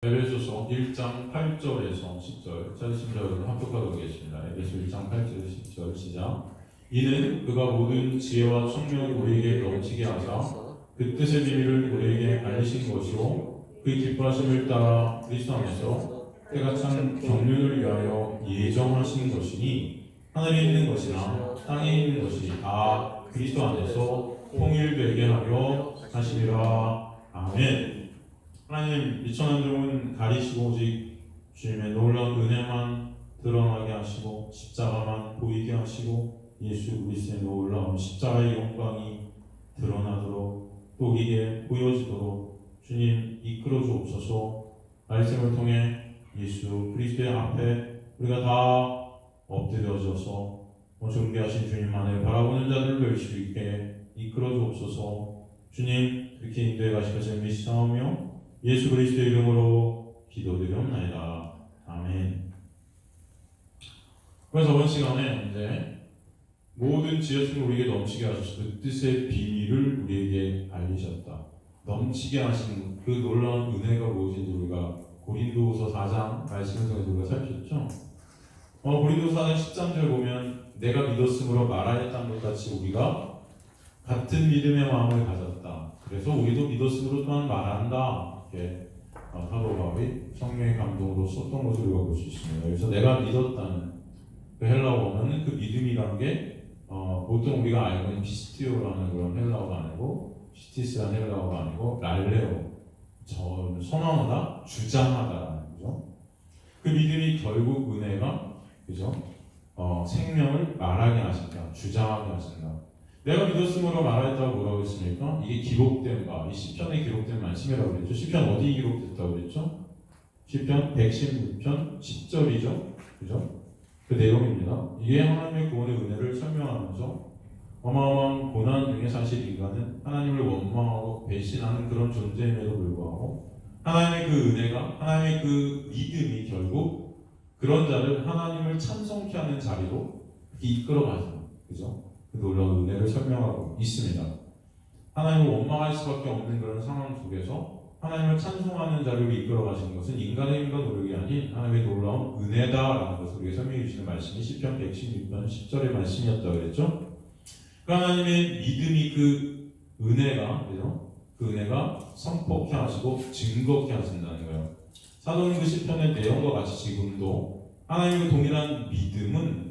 에베소서 1장 8절에서 10절 찾으신 여러분 합독하도록 하겠습니다. 에베소 1장 8절에서 10절 시작. 이는 그가 모든 지혜와 총명을 우리에게 넘치게 하사 그 뜻의 비밀을 우리에게 알리신 것이요 그 기뻐하심을 따라 그리스도 안에서 때가 찬 경륜을 위하여 예정하신 것이니 하늘에 있는 것이나 땅에 있는 것이 다 그리스도 안에서 통일되게 하려 하시리라. 아멘. 하나님, 미천한 종은 가리시고 오직 주님의 놀라운 은혜만 드러나게 하시고 십자가만 보이게 하시고 예수 그리스도의 놀라운 십자가의 영광이 드러나도록 또 이게 보여지도록 주님 이끌어 주옵소서. 말씀을 통해 예수 그리스도의 앞에 우리가 다 엎드려져서 존귀하신 주님만을 바라보는 자들을 뵐 수 있게 이끌어 주옵소서. 주님 그렇게 인도해 가실 것을 믿사오며 예수 그리스도의 이름으로 기도드리옵나이다. 아멘. 그래서 저번 시간에 이제 모든 지혜를 우리에게 넘치게 하셔서 그 뜻의 비밀을 우리에게 알리셨다. 넘치게 하신 그 놀라운 은혜가 무엇인지 우리가 고린도후서 4장 말씀을 통해서 우리가 살폈죠. 고린도후서 4장 13절 보면 내가 믿었으므로 말하였다는 것 같이 우리가 같은 믿음의 마음을 가졌다. 그래서 우리도 믿었으므로 또한 말한다. 이렇게 사도 바울이 성령의 감동으로 썼던 것을 우리가 볼 수 있습니다. 그래서 내가 믿었다는 그 헬라어는 그 믿음이라는 게 보통 우리가 알고 있는 피스티오라는 그런 헬라어가 아니고 피스티스라는 헬라어가 아니고 랄레오, 선언하다, 주장하다라는 거죠. 그 믿음이 결국 은혜가 그죠? 생명을 말하게 하신다, 주장하게 하신다. 내가 믿었으므로 말하였다고 뭐라고 했습니까? 이게 기록된 바, 이 시편에 기록된 말씀이라고 그랬죠. 시편 어디에 기록됐다고 그랬죠? 시편 116편 10절이죠. 그죠? 그 내용입니다. 이게 하나님의 구원의 은혜를 설명하면서 어마어마한 고난 중에 사실 인간은 하나님을 원망하고 배신하는 그런 존재임에도 불구하고 하나님의 그 은혜가, 하나님의 그 믿음이 결국 그런 자를 하나님을 찬송케 하는 자리로 이끌어가죠. 그죠? 그 놀라운 은혜를 설명하고 있습니다. 하나님을 원망할 수밖에 없는 그런 상황 속에서 하나님을 찬송하는 자리로 이끌어 가시는 것은 인간의 힘과 노력이 아닌 하나님의 놀라운 은혜다라는 것을 우리에게 설명해 주시는 말씀이 시편 116편 10절의 말씀이었다고 그랬죠. 그 하나님의 믿음이 그 은혜가, 그죠? 그 은혜가 선포케 하시고 증거케 하신다는 거예요. 사도는 그 시편의 내용과 같이 지금도 하나님의 동일한 믿음은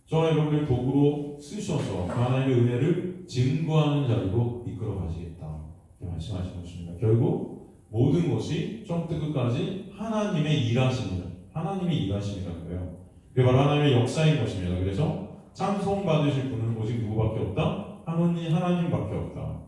저와 여러분을 도구로 쓰셔서 그 하나님의 은혜를 증거하는 자리로 이끌어 가시겠다. 이렇게 말씀하신 것입니다. 결국 모든 것이 처음부터 끝까지 하나님의 일하십니다. 하나님의 일하심이라는 거예요. 그게 바로 하나님의 역사인 것입니다. 그래서 찬송받으실 분은 오직 누구밖에 없다? 하나님밖에 없다.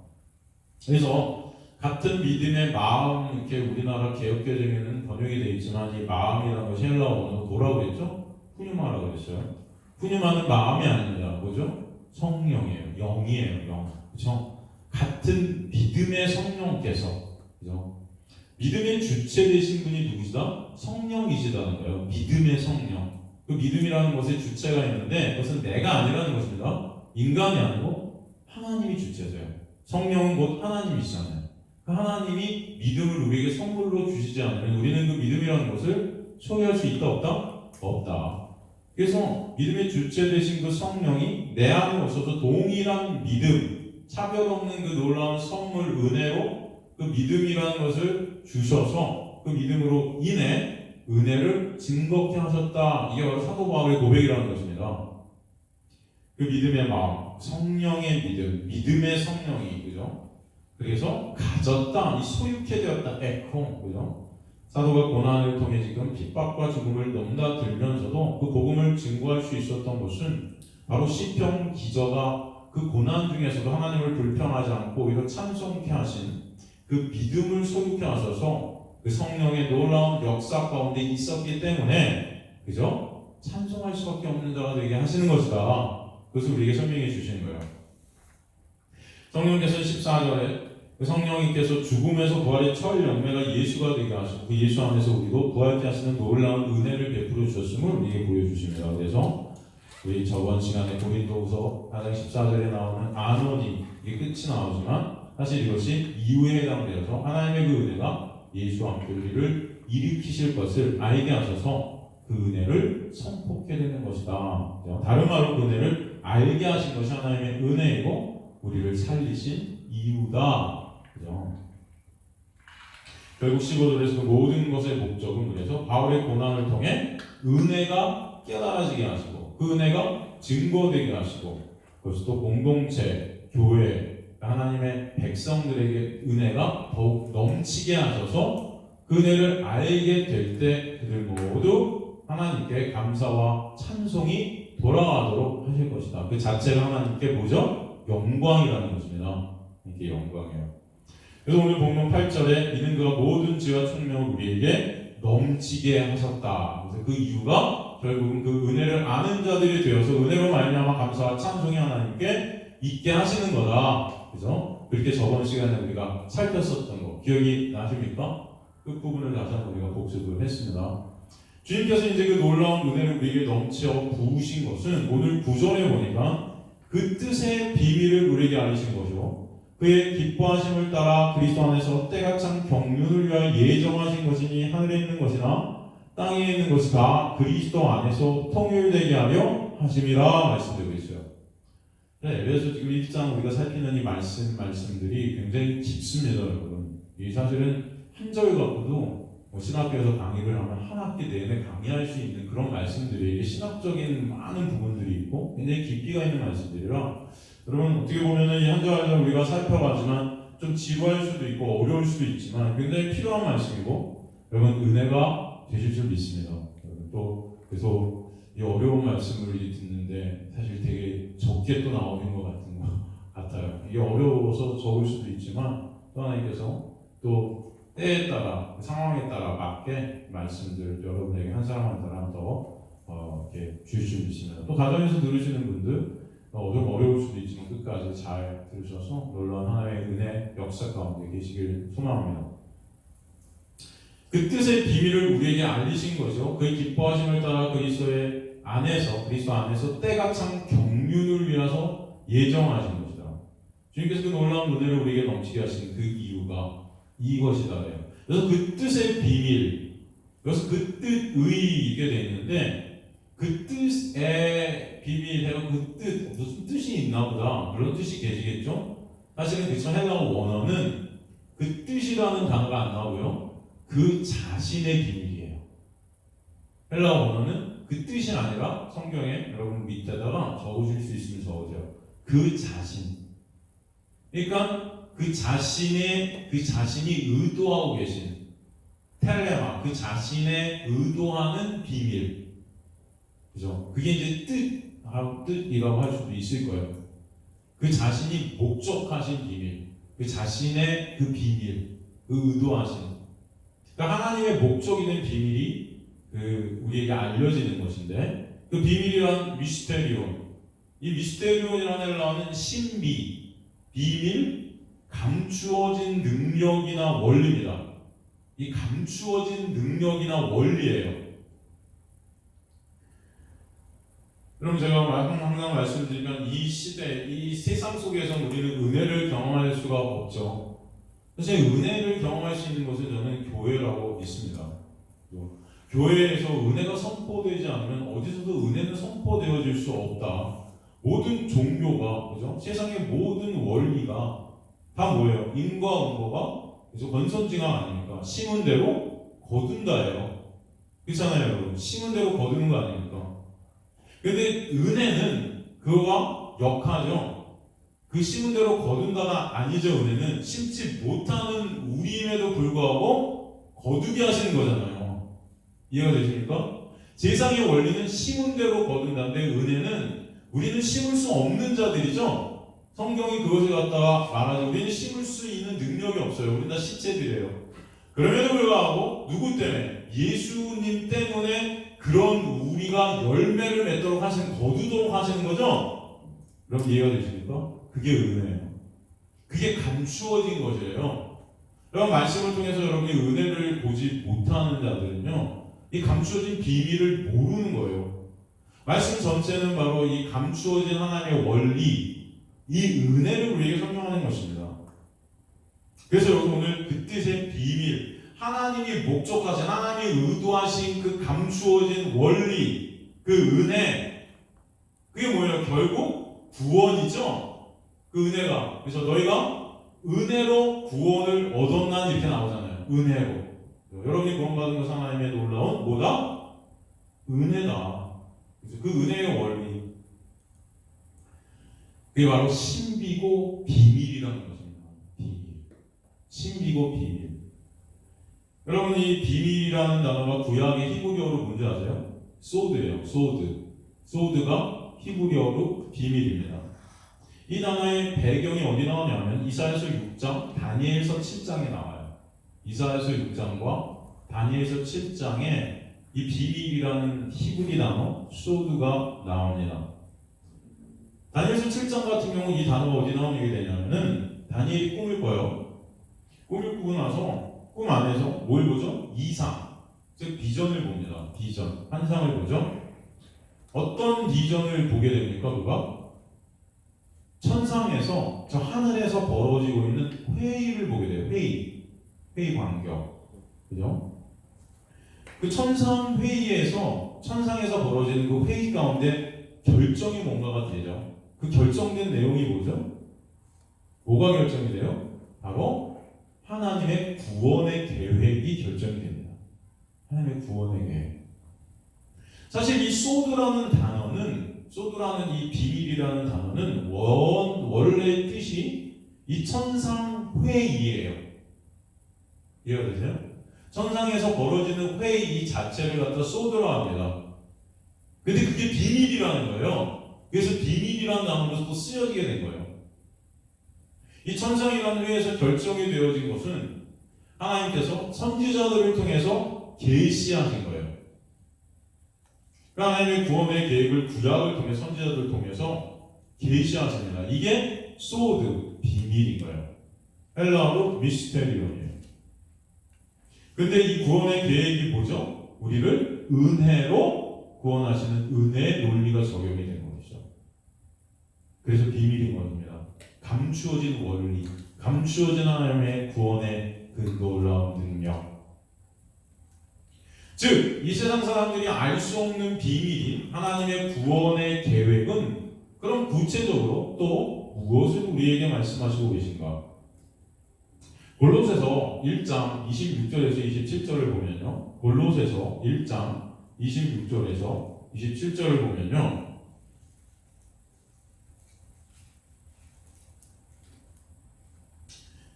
그래서 같은 믿음의 마음, 이렇게 우리나라 개역개정에는 번역이 되어 있지만 이 마음이라는 것이 헬라어로 뭐라고 했죠? 푸뉴마라고 했어요. 푸뉴마는 마음이 아닙니다. 뭐죠? 성령이에요. 영이에요. 영. 그렇죠? 같은 믿음의 성령께서, 그죠? 믿음의 주체 되신 분이 누구시다? 성령이시다는 거예요. 믿음의 성령. 그 믿음이라는 것에 주체가 있는데 그것은 내가 아니라는 것입니다. 인간이 아니고 하나님이 주체세요. 성령은 곧 하나님이시잖아요. 그 하나님이 믿음을 우리에게 선물로 주시지 않으면 우리는 그 믿음이라는 것을 소유할 수 있다 없다? 없다. 그래서 믿음의 주체 되신 그 성령이 내 안에 오셔서 동일한 믿음, 차별 없는 그 놀라운 선물, 은혜로 그 믿음이라는 것을 주셔서 그 믿음으로 인해 은혜를 증거케 하셨다. 이게 바로 사도 바울의 고백이라는 것입니다. 그 믿음의 마음, 성령의 믿음, 믿음의 성령이, 그죠? 그래서 가졌다, 이 소유케 되었다, 에코, 그죠? 사도가 고난을 통해 지금 핍박과 죽음을 넘나들면서도 그 복음을 증거할 수 있었던 것은 바로 시편 기자가 그 고난 중에서도 하나님을 불평하지 않고 오히려 찬송케 하신 그 믿음을 소유케 하셔서 그 성령의 놀라운 역사 가운데 있었기 때문에, 그죠? 찬송할 수밖에 없는 자가 되게 하시는 것이다. 그것을 우리에게 설명해 주시는 거예요. 성령께서 14절에 그 성령님께서 죽음에서 부활의 첫 열매가 예수가 되게 하시고 그 예수 안에서 우리도 부활케 하시는 놀라운 은혜를 베풀어 주셨음을 우리에게 보여주십니다. 그래서 우리 저번 시간에 고린도후서 4장 14절에 나오는 아노니, 이게 끝이 나오지만 사실 이것이 이후에 해당되어서 하나님의 그 은혜가 예수와 함께 우리를 일으키실 것을 알게 하셔서 그 은혜를 선포하게 되는 것이다. 다른 말로 그 은혜를 알게 하신 것이 하나님의 은혜이고 우리를 살리신 이유다. 그죠? 결국 15절에서 모든 것의 목적은 그래서 바울의 고난을 통해 은혜가 깨달아지게 하시고 그 은혜가 증거되게 하시고 그것이 또 공동체, 교회, 하나님의 백성들에게 은혜가 더욱 넘치게 하셔서 그 은혜를 알게 될 때 그들 모두 하나님께 감사와 찬송이 돌아가도록 하실 것이다. 그 자체가 하나님께 뭐죠? 영광이라는 것입니다. 이게 영광이에요. 그래서 오늘 본문 8절에 이는 그가 모든 지혜와 총명을 우리에게 넘치게 하셨다. 그래서 그 이유가 결국은 그 은혜를 아는 자들이 되어서 은혜로 말미암아 감사와 찬송이 하나님께 있게 하시는 거다. 그죠? 그렇게 저번 시간에 우리가 살폈었던 거 기억이 나십니까? 그 부분을 다시 한번 우리가 복습을 했습니다. 주님께서 이제 그 놀라운 은혜를 우리에게 넘쳐 부으신 것은 오늘 9절에 보니까 그 뜻의 비밀을 우리에게 알리신 것이고 그의 기뻐하심을 따라 그리스도 안에서 때가 찬 경륜을 위하여 예정하신 것이니 하늘에 있는 것이나 땅에 있는 것이 다 그리스도 안에서 통일되게 하려 하심이라 말씀드리고 있어요. 네, 그래서 지금 1장 우리가 살피는 이 말씀들이 굉장히 깊습니다, 여러분. 이 사실은 한 절 갖고도 신학교에서 강의를 하면 한 학기 내내 강의할 수 있는 그런 말씀들이 신학적인 많은 부분들이 있고 굉장히 깊이가 있는 말씀들이라 여러분 어떻게 보면 이 한 절 한 절 우리가 살펴가지만 좀 지루할 수도 있고 어려울 수도 있지만 굉장히 필요한 말씀이고 여러분 은혜가 되실 줄 믿습니다. 또 그래서 이 어려운 말씀을 듣는데 사실 되게 적게 또 나오는 것 같아요. 이게 어려워서 적을 수도 있지만 또 하나님께서 또 때에 따라 상황에 따라 맞게 말씀들 여러분에게 한 사람 한 사람 더 이렇게 주실 줄 믿습니다. 또 가정에서 들으시는 분들 좀 어려울 수도 있지만 끝까지 잘 들으셔서 놀라운 하나님의 은혜 역사 가운데 계시길 소망합니다. 그 뜻의 비밀을 우리에게 알리신 거죠. 그의 기뻐하심을 따라 그리스도 안에서 때가 찬 경륜을 위해서 예정하신 것이다. 주님께서 그 놀라운 은혜를 우리에게 넘치게 하신 그 이유가 이것이다. 그래서 그 뜻의 비밀, 그래서 그 뜻의 이게 되어 있는데 그 뜻의 비밀이라고 그 뜻, 무슨 뜻이 있나 보다. 그런 뜻이 계시겠죠? 사실은 그 헬라어 원어는 그 뜻이라는 단어가 안 나오고요. 그 자신의 비밀이에요. 헬라어 원어는 그 뜻이 아니라 성경에 여러분 밑에다가 적으실 수 있으면 적으세요. 그 자신. 그러니까 그 자신이 의도하고 계신 텔레마, 그 자신의 의도하는 비밀, 그죠? 그게 이제 뜻이라고 할 수도 있을 거예요. 그 자신이 목적하신 비밀, 그 자신의 그 비밀, 그 의도하신. 그러니까 하나님의 목적이 된 비밀이 우리에게 알려지는 것인데, 그 비밀이란 미스테리온. 이 미스테리온이라는 헬라어는 신비, 비밀, 감추어진 능력이나 원리입니다. 이 감추어진 능력이나 원리예요. 그럼 제가 항상 말씀드리면 이 시대, 이 세상 속에서 우리는 은혜를 경험할 수가 없죠. 사실 은혜를 경험할 수 있는 것은 저는 교회라고 믿습니다. 교회에서 은혜가 선포되지 않으면 어디서도 은혜는 선포되어질 수 없다. 모든 종교가, 그죠? 세상의 모든 원리가 다 뭐예요? 인과 응보가 그래서 권선징악 아닙니까? 심은 대로 거둔다예요. 그렇잖아요, 여러분. 심은 대로 거두는 거 아닙니까? 근데 은혜는 그와 역하죠. 그 심은 대로 거둔다가 아니죠. 은혜는 심지 못하는 우리임에도 불구하고 거두게 하시는 거잖아요. 이해가 되십니까? 세상의 원리는 심은 대로 거둔다는데 은혜는 우리는 심을 수 없는 자들이죠. 성경이 그것을 갖다가 말하죠. 우리는 심을 수 있는 능력이 없어요. 우리는 다 시체들이에요. 그럼에도 불구하고 누구 때문에? 예수님 때문에 그런 우리가 열매를 맺도록 하시는, 거두도록 하시는 거죠? 그럼 이해가 되십니까? 그게 은혜예요. 그게 감추어진 것이에요. 그럼 말씀을 통해서 여러분이 은혜를 보지 못하는 자들은요, 이 감추어진 비밀을 모르는 거예요. 말씀 전체는 바로 이 감추어진 하나님의 원리, 이 은혜를 우리에게 설명하는 것입니다. 그래서 여러분 오늘 그 뜻의 비밀, 하나님이 목적하신, 하나님이 의도하신 그 감추어진 원리, 그 은혜, 그게 뭐예요? 결국 구원이죠. 그 은혜가. 그래서 너희가 은혜로 구원을 얻었나 이렇게 나오잖아요. 은혜로. 여러분이 구원받은 것은 하나님의 놀라운 뭐다? 은혜다. 그래서 그 은혜의 원리, 그게 바로 신비고 비밀이라는 것입니다. 비밀. 신비고 비밀. 여러분, 이 비밀이라는 단어가 구약의 히브리어로 뭔지 아세요? 소드예요. 소드. 소드가 히브리어로 비밀입니다. 이 단어의 배경이 어디 나오냐면 이사야서 6장, 다니엘서 7장에 나와요. 이사야서 6장과 다니엘서 7장에 이 비밀이라는 히브리 단어 소드가 나옵니다. 다니엘서 7장 같은 경우 이 단어가 어디 나오게 되냐면은 다니엘이 꿈을 꿔요. 꿈을 꾸고 나서 꿈 안에서 뭘 보죠? 이상, 즉 비전을 봅니다. 비전, 환상을 보죠. 어떤 비전을 보게 됩니까? 누가? 천상에서, 저 하늘에서 벌어지고 있는 회의를 보게 돼요. 회의 광경. 그죠? 그 천상 회의에서, 천상에서 벌어지는 그 회의 가운데 결정이 뭔가가 되죠. 그 결정된 내용이 뭐죠? 뭐가 결정이 돼요? 바로 하나님의 구원의 계획이 결정이 됩니다. 하나님의 구원의 계획. 사실 이 소드라는 단어는, 소드라는 이 비밀이라는 단어는 원래 뜻이 이 천상 회의예요. 이해가 되세요? 천상에서 벌어지는 회의 자체를 갖다 소드로 합니다. 근데 그게 비밀이라는 거예요. 그래서 비밀이라는 단어로 또 쓰여지게 된 거예요. 이 천상이라는 회의에서 결정이 되어진 것은 하나님께서 선지자들을 통해서 계시하신 거예요. 하나님의 구원의 계획을 구약을 통해 선지자들을 통해서 계시하십니다. 이게 소드, 비밀인 거예요. 헬라어로 미스테리온이에요. 근데 이 구원의 계획이 뭐죠? 우리를 은혜로 구원하시는 은혜의 논리가 적용이 된 것이죠. 그래서 비밀인 겁니다. 감추어진 원리, 감추어진 하나님의 구원의 그 놀라운 능력. 즉, 이 세상 사람들이 알 수 없는 비밀인 하나님의 구원의 계획은 그럼 구체적으로 또 무엇을 우리에게 말씀하시고 계신가? 골로새서 1장 26절에서 27절을 보면요. 골로새서 1장 26절에서 27절을 보면요.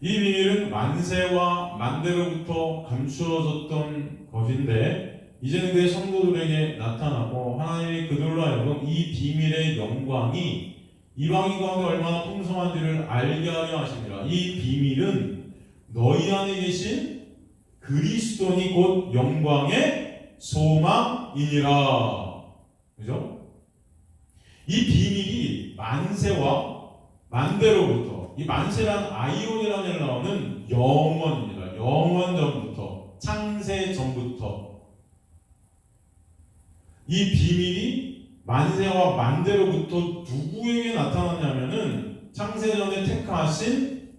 이 비밀은 만세와 만대로부터 감추어졌던 것인데 이제는 그의 성도들에게 나타나고 하나님이 그들로 하여금 이 비밀의 영광이 이방인 가운데 얼마나 풍성한지를 알게 하려 하십니다. 이 비밀은 너희 안에 계신 그리스도니 곧 영광의 소망이니라. 그죠? 이 비밀이 만세와 만대로부터, 이 만세란 아이온이라는 헬라어는 영원입니다. 영원 전부터, 창세 전부터 이 비밀이 만세와 만대로부터 누구에게 나타났냐면은 창세 전에 택하신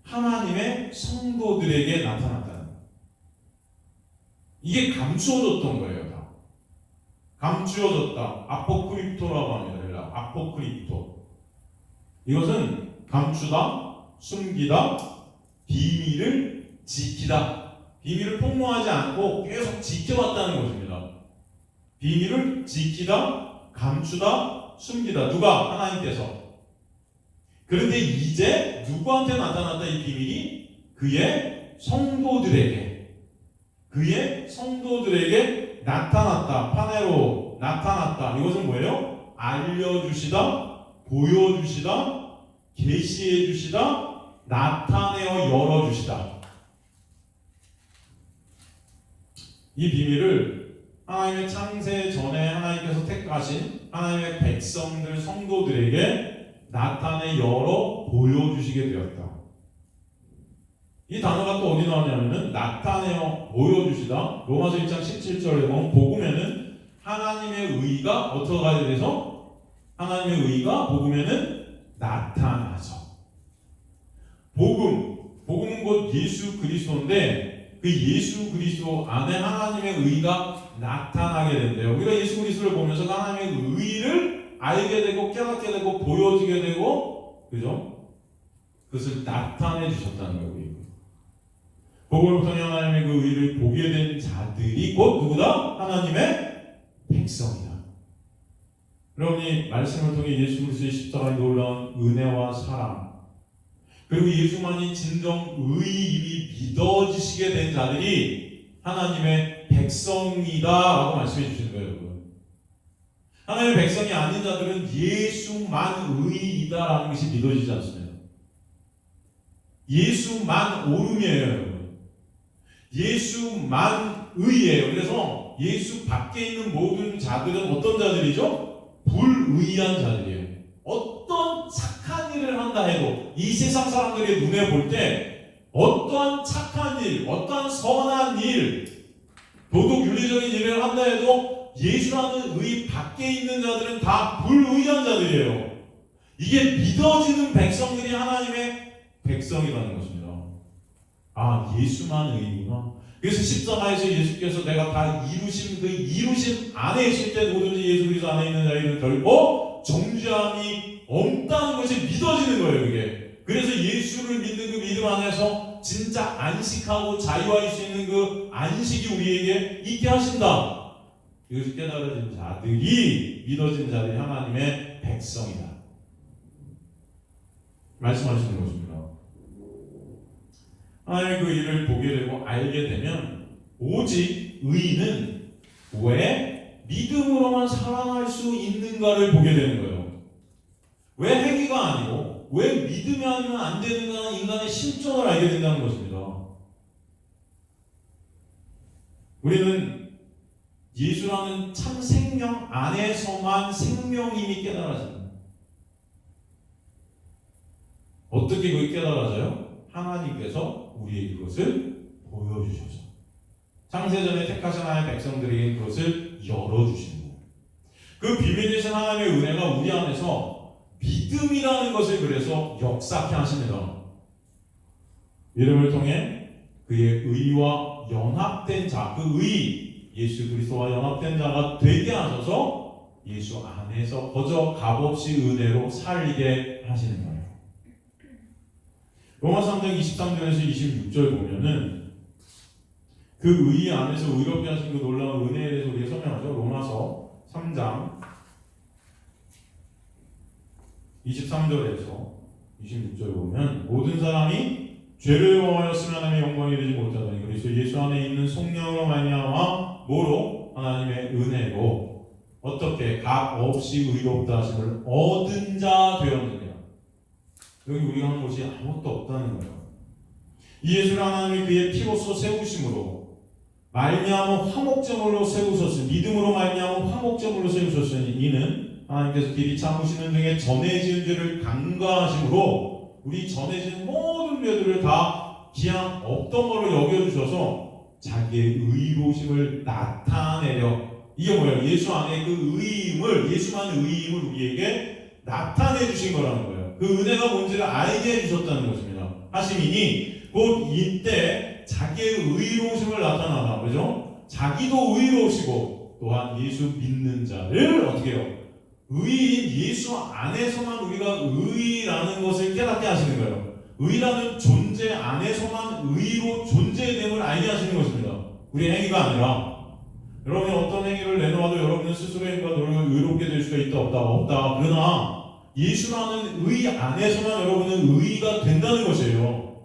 하나님의 성도들에게 나타났다는 거예요. 이게 감추어졌던 거예요. 다 감추어졌다. 아포크립토라고 합니다. 아포크립토. 이것은 감추다, 숨기다, 비밀을 지키다. 비밀을 폭로하지 않고 계속 지켜왔다는 것입니다. 비밀을 지키다, 감추다, 숨기다. 누가? 하나님께서. 그런데 이제 누구한테 나타났다 이 비밀이? 그의 성도들에게 나타났다. 파네로 나타났다. 이것은 뭐예요? 알려주시다, 보여주시다, 계시해주시다, 나타내어 열어주시다. 이 비밀을 하나님의 창세 전에 하나님께서 택하신 하나님의 백성들, 성도들에게 나타내 열어 보여주시게 되었다. 이 단어가 또 어디 나오냐면은 나타내어 보여주시다. 로마서 1장 17절에 보면 복음에는 하나님의 의가 어떻게 가야 돼서? 하나님의 의가 복음에는 나타나서. 복음은 곧 예수 그리스도인데 그 예수 그리스도 안에 하나님의 의가 나타나게 된대요. 우리가 예수 그리스도를 보면서 하나님의 의를 알게 되고 깨닫게 되고 보여지게 되고, 그죠? 그것을 나타내 주셨다는 거예요. 복음을 통해 하나님의 그 의를 보게 된 자들이 곧 누구다? 하나님의 백성이다. 여러분이 말씀을 통해 예수 그리스도의 십자가의 놀라운 은혜와 사랑, 그리고 예수만이 진정 의인이 믿어지시게 된 자들이 하나님의 백성이다 라고 말씀해 주시는 거예요, 여러분. 하나님의 백성이 아닌 자들은 예수만 의이다 라는 것이 믿어지지 않습니다. 예수만 오름이에요, 여러분. 예수만 의예요. 그래서 예수 밖에 있는 모든 자들은 어떤 자들이죠? 불의한 자들이에요. 어떤 착한 일을 한다 해도 이 세상 사람들의 눈에 볼 때 어떠한 착한 일, 어떠한 선한 일, 도덕 윤리적인 일을 한다 해도 예수라는 의 밖에 있는 자들은 다 불의한 자들이에요. 이게 믿어지는 백성들이 하나님의 백성이라는 것입니다. 아, 예수만 의이구나. 그래서 십자가에서 예수께서 내가 다 이루신 그 이루신 안에 있을 때 누구든지 예수 그리스도 안에 있는 자에게는 결코 정죄함이 없다는 것이 믿어지는 거예요, 이게. 그래서 예수를 믿는 그 믿음 안에서 진짜 안식하고 자유할 수 있는 그 안식이 우리에게 있게 하신다. 이것이 깨달아진 자들이, 믿어진 자들이 하나님의 백성이다 말씀하시는 것입니다. 하나님의 그 일을 보게 되고 알게 되면 오직 의인은 왜 믿음으로만 살아날 수 있는가를 보게 되는 거예요. 왜 행위가 아니고 왜 믿음이 아니면 안 되는가는 인간의 실존을 알게 된다는 것입니다. 우리는 예수라는 참 생명 안에서만 생명임이 깨달아집니다. 어떻게 그게 깨달아져요? 하나님께서 우리에게 그것을 보여주셔서 창세전에 택하신 하나님의 백성들에게 그것을 열어주시는 거예요. 그 비밀이신 하나님의 은혜가 우리 안에서 믿음이라는 것을 그래서 역사케 하십니다. 믿음을 통해 그의 의와 연합된 자, 그 의, 예수 그리스도와 연합된 자가 되게 하셔서 예수 안에서 거저 값없이 은혜로 살게 하시는 거예요. 로마서 3장 23절에서 26절 보면은 그 의 안에서 의롭게 하신 그 놀라운 은혜에 대해서 우리가 설명하죠. 로마서 3장 23절에서 26절 보면 모든 사람이 죄를 범하였으면 하나님의 영광이 되지 못하더니 그리스도 예수 안에 있는 성령으로 말미암아 뭐로? 하나님의 은혜로 어떻게 값 없이 의롭다 하심을 얻은 자 되었느냐. 여기 우리가 하는 것이 아무것도 없다는 거예요. 이 예수를 하나님이 그의 피로써 세우심으로 말미암아 화목제물로 세우셨으니 믿음으로 말미암아 화목제물로 세우셨으니 이는 하나님께서 길이 참으시는 등의 전에 지은 죄를 간과하심으로 우리 전에 지은 모든 죄들을 다 기양 없던 걸로 여겨주셔서 자기의 의로우심을 나타내려. 이게 뭐예요? 예수 안에 그 의임을, 예수만의 의임을 우리에게 나타내 주신 거라는 거예요. 그 은혜가 뭔지를 알게 해주셨다는 것입니다. 하심이니 곧 이때 자기의 의로우심을 나타나다. 그죠? 자기도 의로우시고 또한 예수 믿는 자를 어떻게 해요? 의인 예수 안에서만 우리가 의라는 것을 깨닫게 하시는 거예요. 의라는 존재 안에서만 의로 존재됨을 알게 하시는 것입니다. 우리의 행위가 아니라. 여러분이 어떤 행위를 내놓아도 여러분은 스스로의 행위가 너를 의롭게 될 수가 있다 없다. 그러나 예수라는 의 안에서만 여러분은 의가 된다는 것이에요.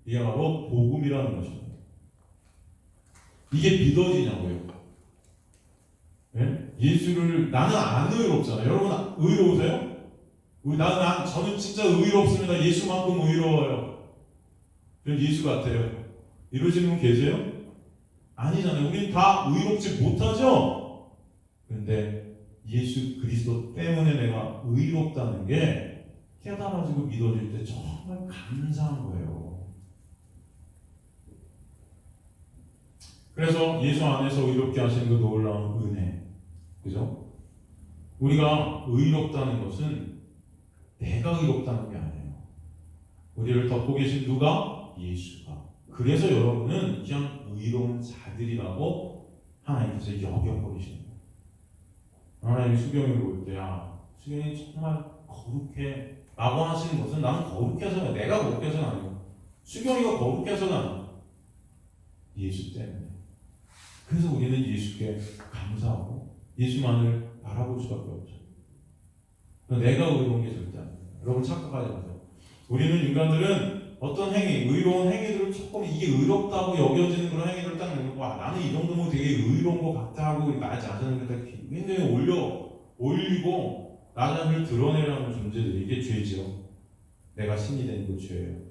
이게 바로 복음이라는 것입니다. 이게 믿어지냐고요. 네? 예수를 나는 안 의롭잖아요. 여러분 의로우세요? 저는 진짜 의롭습니다. 예수만큼 의로워요. 저는 예수 같아요. 이러시는 분 계세요? 아니잖아요. 우리는 다 의롭지 못하죠. 그런데 예수 그리스도 때문에 내가 의롭다는 게 깨달아지고 믿어질 때 정말 감사한 거예요. 그래서 예수 안에서 의롭게 하시는 그 놀라운 은혜, 그죠? 우리가 의롭다는 것은 내가 의롭다는 게 아니에요. 우리를 덮고 계신 누가? 예수가. 그래서 여러분은 그냥 의로운 자들이라고 하나님께서 여겨버리시는 거예요. 하나님이 수경이를 볼 때, 수경이 정말 거룩해 라고 하시는 것은 나는 거룩해서가, 내가 거룩해서가 아니고 수경이가 거룩해서가 아니고 예수 때문에. 그래서 우리는 예수께 감사하고 예수만을 바라볼 수밖에 없죠. 내가 의로운 게 절대 아닙니다. 여러분 착각하지 마세요. 우리는 인간들은 어떤 행위, 의로운 행위들을 조금 이게 의롭다고 여겨지는 그런 행위들을 딱 내고, 나는 이 정도면 되게 의로운 것 같아 하고 나 자신을 갖다 굉장히 올리고 나 자신을 드러내려는 존재들이, 이게 죄지요. 내가 신이 된 그 죄예요.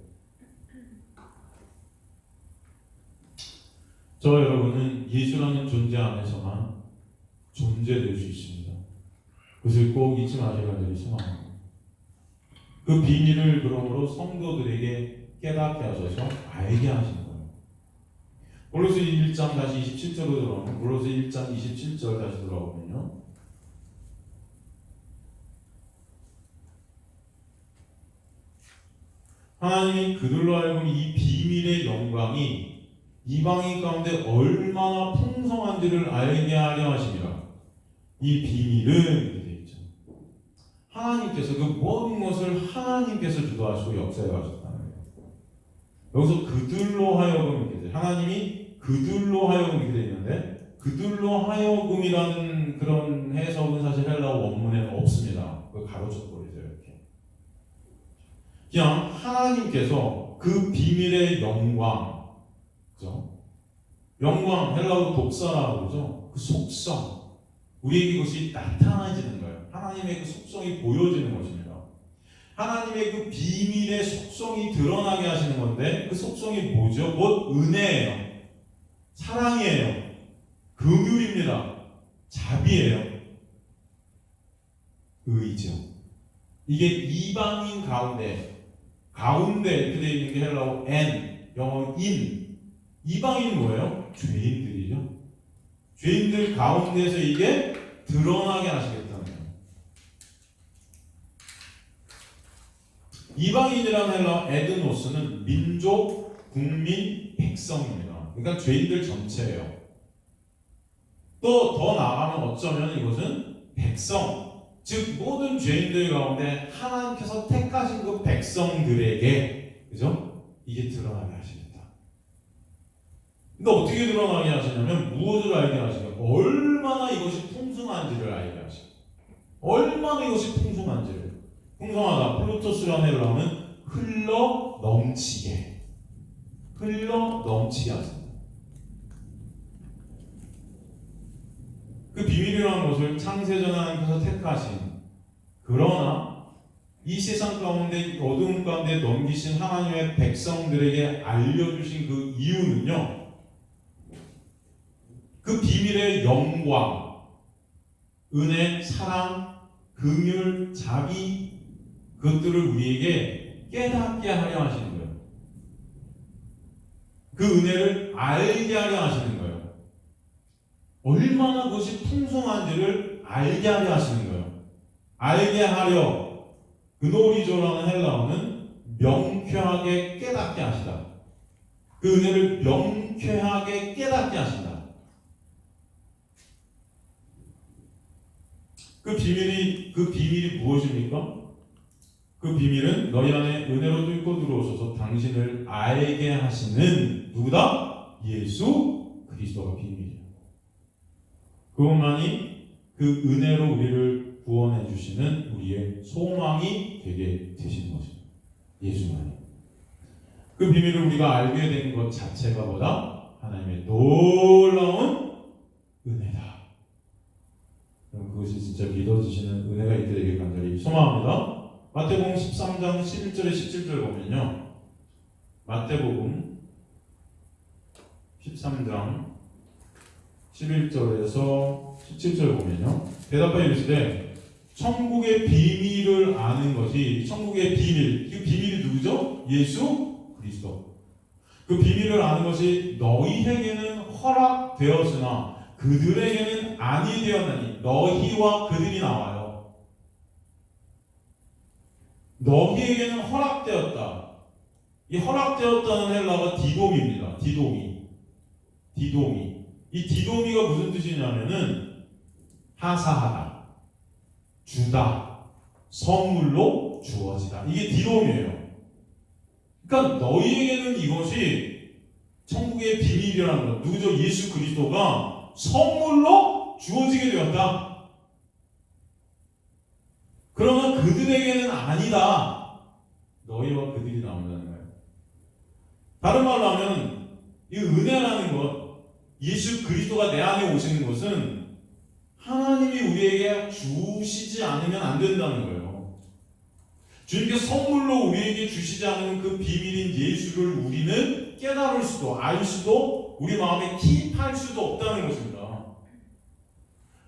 저 여러분은 예수라는 존재 안에서만 존재될 수 있습니다. 그것을 꼭 잊지 마시길 간절히 소망합니다. 그 비밀을 그러므로 성도들에게 깨닫게 하셔서 알게 하신 거예요. 골로새 1장 다시 27절로 들어오면, 골로새 1장 27절 다시 들어오면요, 하나님이 그들로 하여금 이 비밀의 영광이 이방인 가운데 얼마나 풍성한지를 알게 하려 하심이라. 이 비밀은 이렇게 되어 있죠. 하나님께서 그 모든 것을 하나님께서 주도하시고 역사해 가셨다는 거예요. 여기서 그들로 하여금 이렇게 돼요. 하나님이 그들로 하여금 이렇게 되어 있는데, 그들로 하여금이라는 그런 해석은 사실 헬라어 원문에는 없습니다. 그걸 가로쳐 버리세요. 이렇게. 그냥 하나님께서 그 비밀의 영광, 그죠? 영광, 헬라어 독사라고 그러죠? 그 속성, 우리에게 그것이 나타나지는 거예요. 하나님의 그 속성이 보여지는 것입니다. 하나님의 그 비밀의 속성이 드러나게 하시는 건데, 그 속성이 뭐죠? 곧 은혜예요, 사랑이에요, 긍휼입니다, 자비예요, 의죠. 이게 이방인 가운데 이렇게 되어 있는 게 헬라어 N, 영어 in. 이방인은 뭐예요? 죄인들이죠. 죄인들 가운데서 이게 드러나게 하시겠다는 거예요. 이방인이라는 헬라어 에드노스는 민족, 국민, 백성입니다. 그러니까 죄인들 전체예요. 또 더 나아가면 어쩌면 이것은 백성, 즉 모든 죄인들 가운데 하나님께서 택하신 그 백성들에게, 그죠? 이게 드러나게 하시겠다. 근데 어떻게 드러나게 하시냐면, 무엇을 알게 하시냐? 얼마나 이것이 풍성한지를 알게 하시고, 얼마나 이것이 풍성한지를. 풍성하다, 플루토스라는 헬라어는 흘러 넘치게 하십니다. 그 비밀이라는 것을 창세전 하나님께서 택하신, 그러나 이 세상 가운데 어두운 가운데 넘기신 하나님의 백성들에게 알려주신 그 이유는요, 그 비밀의 영광, 은혜, 사랑, 긍휼, 자비, 그것들을 우리에게 깨닫게 하려 하시는 거예요. 그 은혜를 알게 하려 하시는 거예요. 얼마나 그것이 풍성한지를 알게 하려 하시는 거예요. 알게 하려, 그노리조라는 헬라어는 명쾌하게 깨닫게 하시다. 그 은혜를 명쾌하게 깨닫게 하신다. 그 비밀이 무엇입니까? 그 비밀은 너희 안에 은혜로 뚫고 들어오셔서 당신을 알게 하시는, 누구다? 예수 그리스도가 비밀이에요. 그것만이 그 은혜로 우리를 구원해 주시는 우리의 소망이 되게 되시는 것입니다. 예수만이. 그 비밀을 우리가 알게 된 것 자체가 뭐다? 하나님의 놀라운 은혜다. 그것이 진짜 믿어지시는 은혜가 있게 되길 간절히 소망합니다. 마태복음 13장 11절에 17절 보면요, 마태복음 13장 11절에서 17절 보면요, 대답하여 이르시되 천국의 비밀을 아는 것이, 천국의 비밀, 그 비밀이 누구죠? 예수 그리스도. 그 비밀을 아는 것이 너희에게는 허락되었으나 그들에게는 아니 되었나니. 너희와 그들이 나와요. 너희에게는 허락되었다. 이 허락되었다는 헬라가 디도미입니다. 디도미. 이 디도미가 무슨 뜻이냐면은 하사하다, 주다, 선물로 주어지다. 이게 디도미예요. 그러니까 너희에게는 이것이 천국의 비밀이라는 것. 누구죠? 예수 그리스도가 선물로 주어지게 되었다. 그러나 그들에게는 아니다. 너희와 그들이 나온다는 거예요. 다른 말로 하면 이 은혜라는 것, 예수 그리스도가 내 안에 오시는 것은 하나님이 우리에게 주시지 않으면 안 된다는 거예요. 주님께서 선물로 우리에게 주시지 않으면 그 비밀인 예수를 우리는 깨달을 수도, 알 수도, 우리 마음에 기입할 수도 없다는 것입니다.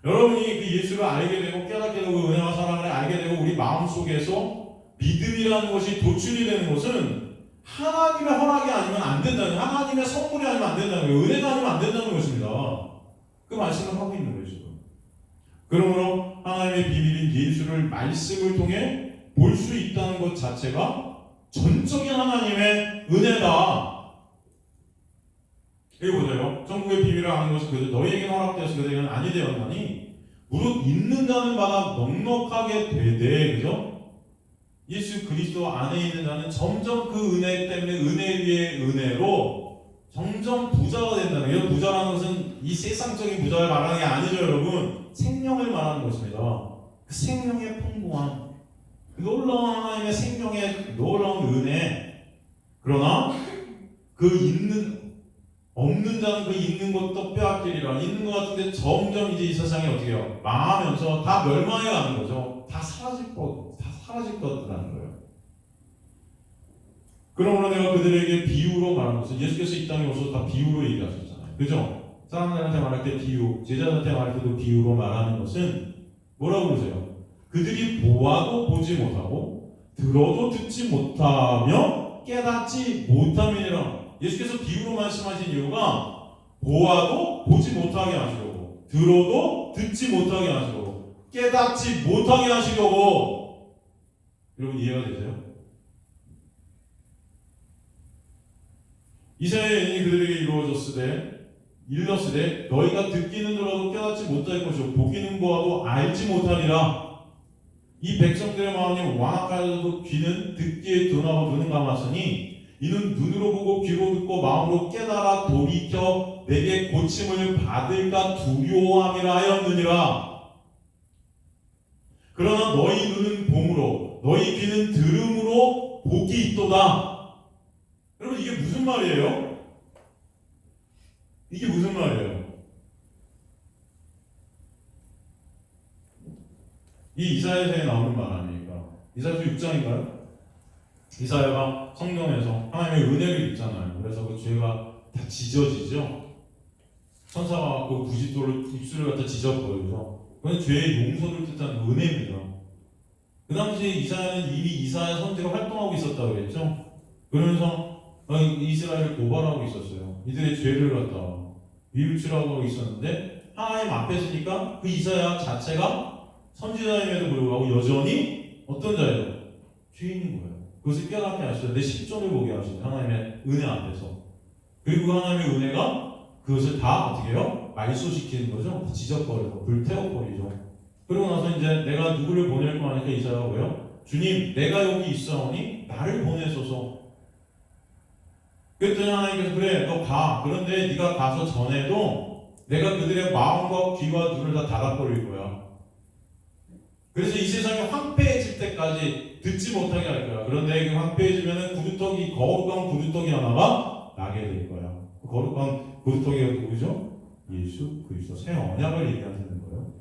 여러분이 그 예수를 알게 되고 깨닫게 되고 은혜와 사랑을 알게 되고 우리 마음속에서 믿음이라는 것이 도출이 되는 것은 하나님의 허락이 아니면 안 된다는, 하나님의 선물이 아니면 안 된다는 거예요. 은혜가 아니면 안 된다는 것입니다. 그 말씀을 하고 있는 거예요, 지금. 그러므로 하나님의 비밀인 예수를 말씀을 통해 볼 수 있다는 것 자체가 전적인 하나님의 은혜다. 여기 보세요. 천국의 비밀을 아는 것은 그들 너희에게 허락되어서 그들에게는 아니 되었나니 무릇 있는 자는 마다 넉넉하게 되되, 그죠? 예수 그리스도 안에 있는 자는 점점 그 은혜 때문에 은혜 위에 은혜로 점점 부자가 된다는 거예요. 부자라는 것은 이 세상적인 부자를 말하는 게 아니죠, 여러분. 생명을 말하는 것입니다. 그 생명의 풍부함, 그 놀라운 하나님의 생명의 놀라운 은혜. 그러나 그 없는 자는 그 있는 것도 빼앗기리라. 있는 것 같은데 점점 이제 이 세상이 어떻게 해요? 망하면서 다 멸망해 가는 거죠. 다 사라질 것이라는 거예요. 그러므로 내가 그들에게 비유로 말하는 것은, 예수께서 이 땅에 오셔서 다 비유로 얘기하셨잖아요. 그죠? 사람들한테 말할 때 비유, 제자들한테 말할 때도 비유로 말하는 것은 뭐라고 그러세요? 그들이 보아도 보지 못하고 들어도 듣지 못하며 깨닫지 못함이니라. 예수께서 비유로 말씀하신 이유가 보아도 보지 못하게 하시려고, 들어도 듣지 못하게 하시려고, 깨닫지 못하게 하시려고. 여러분 이해가 되세요? 이사야의 예언이 그들에게 일렀으되 너희가 듣기는 들어도 깨닫지 못할 것이요 보기는 보아도 알지 못하리라. 이 백성들의 마음이 완악하여도 귀는 듣기에 둔하고 눈은 감았으니 이는 눈으로 보고 귀로 듣고 마음으로 깨달아 돌이켜 내게 고침을 받을까 두려워함이라 하였느니라. 그러나 너희 눈은 봄으로 너희 귀는 들음으로 복이 있도다. 여러분 이게 무슨 말이에요? 이게 무슨 말이에요? 이 이사야서에 나오는 말 아닙니까? 이사야서 6장인가요? 이사야가 성경에서 하나님의 은혜를 입잖아요. 그래서 그 죄가 다 지져지죠. 천사가 그 부싯돌로 입술을 갖다 지져버리죠. 그건 죄의 용서를 뜻하는 은혜입니다. 그 당시에 이사야는 이미 이사야 선지로 활동하고 있었다고 그랬죠. 그러면서 이스라엘을 고발하고 있었어요. 이들의 죄를 갖다 위울치라고 있었는데 하나님 앞에 서니까 그 이사야 자체가 선지자임에도 불구하고 여전히 어떤 자예요? 죄인인 거예요. 그것을 깨닫게 하시죠. 내 실존을 보게 하시죠. 하나님의 은혜 앞에서. 그리고 하나님의 은혜가 그것을 다 어떻게 해요? 말소시키는 거죠. 지져버리고 불태워버리죠. 그러고 나서 이제 내가 누구를 보낼 거 하니까 이사야가 왜요? 주님 내가 여기 있사오니 나를 보내소서. 그랬더니 하나님께서 그래 너 가. 그런데 네가 가서 전에도 내가 그들의 마음과 귀와 눈을 다 닫아버릴 거야. 그래서 이 세상이 황폐해질 때까지 듣지 못하게 할 거야. 그런데 이게 황폐해지면은 거룩한 구두떡이 하나가 나게 될 거야. 거룩한 구두떡이가 누구죠? 예수 그리스도 새 언약을 얘기하시는 거예요.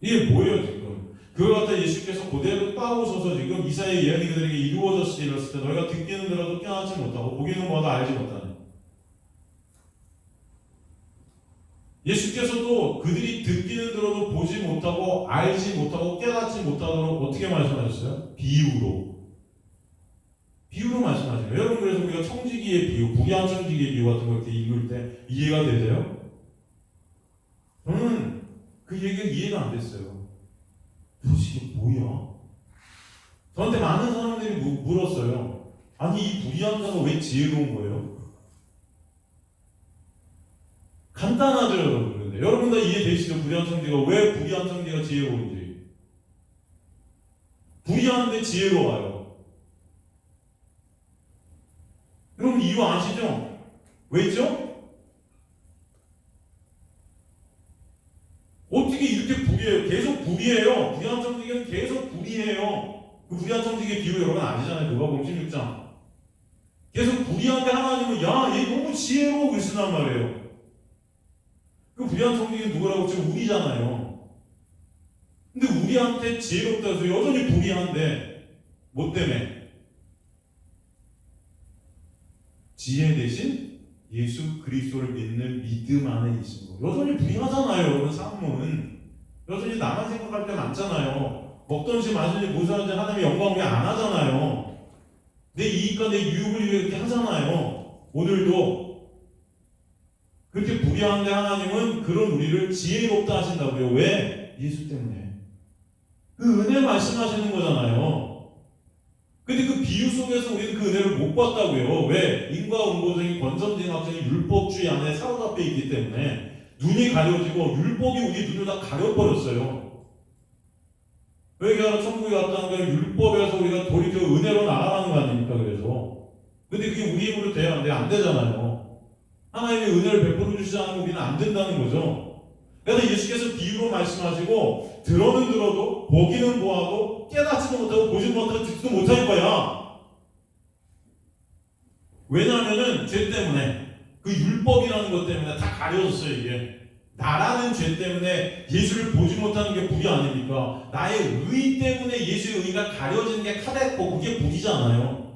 이게 뭐예요 지금? 그걸 갖다 예수께서 그대로 따오셔서 지금 이사야의 예언이 그들에게 이루어졌을 때 너희가 듣기는 들어도 깨닫지 못하고 보기는 뭐도 알지 못하는. 예수께서도 그들이 듣기는 들어도 보지 못하고 알지 못하고 깨닫지 못하도록 어떻게 말씀하셨어요? 비유로 말씀하시네요. 여러분 그래서 우리가 청지기의 비유, 북양 청지기의 비유 같은 걸 읽을 때 이해가 되세요? 저는 그 얘기가 이해가 안 됐어요. 도대체 이게 뭐야? 저한테 많은 사람들이 물었어요. 아니 이 불의한 자가 왜 지혜로운 거예요? 간단하죠 여러분. 그런데 여러분 다 이해되시죠? 불의한 청지가 왜 불의한 청지가 지혜로운지. 불의한데 지혜로워요. 여러분 이유 아시죠? 왜죠? 어떻게 이렇게 불의해요? 계속 불의해요. 불의한 청지기는 계속 불의해요. 그 불의한 청지기의 비유 여러분 아시잖아요. 누가복음 16장. 계속 불의한데 하나님은 야, 얘 너무 지혜로워 그러신단 말이에요. 그 불의한 청지기는 누구라고? 지금 우리잖아요. 근데 우리한테 지혜롭다 해서 여전히 불의한데 뭐 때문에? 지혜 대신 예수 그리스도를 믿는 믿음 안에 있는 거. 여전히 불의하잖아요. 여러분 삶은. 여전히 나만 생각할 때 많잖아요. 먹던지 마시든지 무엇하든지 하나님의 영광을 안 하잖아요. 내 이익과 내 유익을 위해 그렇게 하잖아요. 오늘도 그렇게 불의한데 하나님은 그런 우리를 지혜롭다 하신다고요. 왜? 예수 때문에. 그 은혜 말씀하시는 거잖아요. 근데 그 비유 속에서 우리는 그 은혜를 못 봤다고요. 왜? 인과응보적인 권선징악적인 율법주의 안에 사로잡혀 있기 때문에 눈이 가려지고 율법이 우리 눈을 다 가려버렸어요. 회개하러 천국에 갔다는 건 율법에서 우리가 돌이켜 은혜로 나아가는 거 아닙니까? 그래서 근데 그게 우리 힘으로 돼야 안 되잖아요. 하나님의 은혜를 베풀어 주시지 않으면 우리는 안 된다는 거죠. 그래서 예수께서 비유로 말씀하시고 들어는 들어도 보기는 보아도 깨닫지도 못하고 보지도 못하고 듣지도 못할 거야. 왜냐하면은 죄 때문에 그 율법이라는 것 때문에 다 가려졌어요. 이게 나라는 죄 때문에 예수를 보지 못하는 게 불이 아닙니까? 나의 의 때문에 예수의 의가 가려지는 게 카데코, 그게 불이잖아요.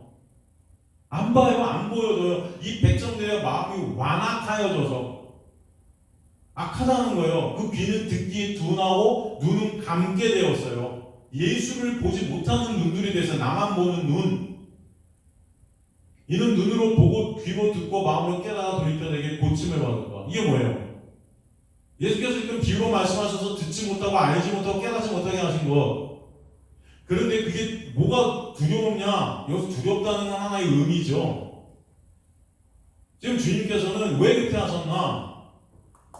안 봐요. 안 보여줘요. 이 백성들의 마음이 완악하여져서 악하다는 거예요. 그 귀는 듣기에 둔하고 눈은 감게 되었어요. 예수를 보지 못하는 눈들이 돼서 나만 보는 눈. 이는 눈으로 보고 귀로 듣고 마음으로 깨달아 돌이켜내게 고침을 받을까. 이게 뭐예요? 예수께서 지금 비유로 말씀하셔서 듣지 못하고 알지 못하고 깨닫지 못하게 하신 것. 그런데 그게 뭐가 두려웠냐? 여기서 두렵다는 하나의 의미죠. 지금 주님께서는 왜 그렇게 하셨나?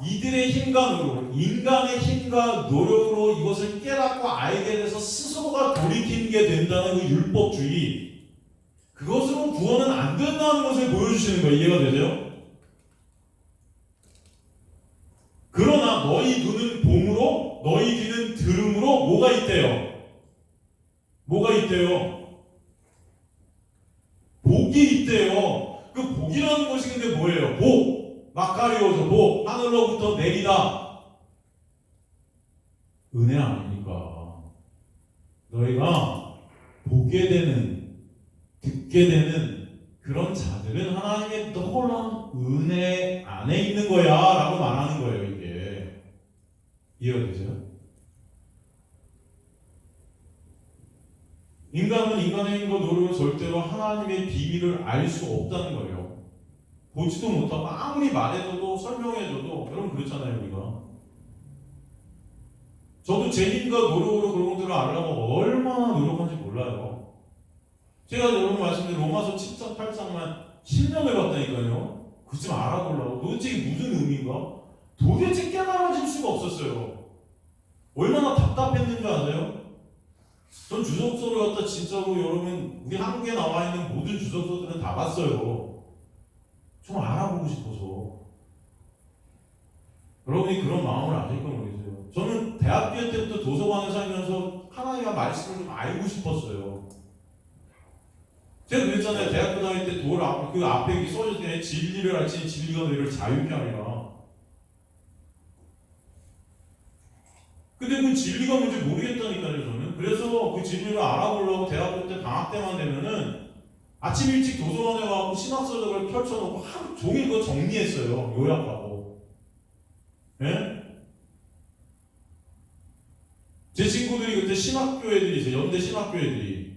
이들의 힘과 노력, 인간의 힘과 노력으로 이것을 깨닫고 알게 돼서 스스로가 돌이키게 된다는 그 율법주의, 그것으로 구원은 안 된다는 것을 보여주시는 거예요. 이해가 되세요? 그러나 너희 눈은 봄으로 너희 귀는 들음으로 뭐가 있대요? 뭐가 있대요? 복이 있대요. 그 복이라는 것이 근데 뭐예요? 복. 마카리오죠. 복. 하늘로부터 내리다. 은혜 아닙니까? 너희가 보게 되는, 듣게 되는 그런 자들은 하나님의 놀라운 은혜 안에 있는 거야 라고 말하는 거예요. 이게 이해가 되세요? 인간은 인간의 힘과 노력으로 절대로 하나님의 비밀을 알 수 없다는 거예요. 보지도 못하고 아무리 말해줘도 설명해줘도 여러분 그렇잖아요. 우리가 저도 제 힘과 노력으로 그런 것들을 알려고 얼마나 노력한지 몰라요. 제가 여러분 말씀드린 로마서 7장 8장만 10년을 봤다니까요. 그것 좀 알아보려고. 도대체 이게 무슨 의미인가? 도대체 깨달아질 수가 없었어요. 얼마나 답답했는지 아세요? 전 주석서를 갖다 진짜로 여러분 우리 한국에 나와 있는 모든 주석서들은 다 봤어요. 좀 알아보고 싶어서. 여러분이 그런 마음을 아실까 모르겠어요. 저는 대학교 때부터 도서관에 살면서 하나님의 말씀을 좀 알고 싶었어요. 제가 그랬잖아요. 대학교 다닐 때 그 앞에 써져 있는 진리를 알지 진리가 너희를 자유케 하리라. 근데 그 진리가 뭔지 모르겠다니까요. 저는. 그래서 그 진리를 알아보려고 대학교 때 방학 때만 되면은 아침 일찍 도서관에 가고 신학서적을 펼쳐놓고 하루 종일 그거 정리했어요. 요약하고. 예? 제 친구들이 그때 신학교 애들이 있어요. 연대 신학교 애들이.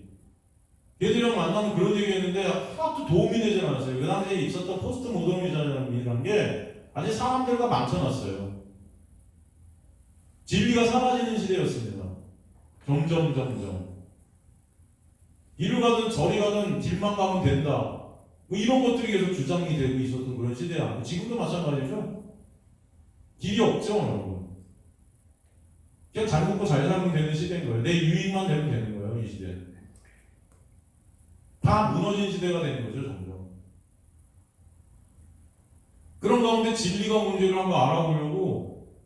걔들이랑 만나면 그런 얘기 했는데 하나도 도움이 되지 않았어요. 그 당시에 있었던 포스트 모더니즘이라는 게 아직 사람들과 망쳐놨어요. 진리가 사라지는 시대였습니다. 점점. 이리 가든 저리 가든 길만 가면 된다. 뭐 이런 것들이 계속 주장이 되고 있었던 그런 시대야. 지금도 마찬가지죠. 길이 없죠, 여러분. 그냥 잘 먹고 잘 살면 되는 시대인 거예요. 내 유익만 되면 되는 거예요, 이 시대는. 다 무너진 시대가 되는 거죠, 점점. 그런 가운데 진리가 문제를 한번 알아보려고,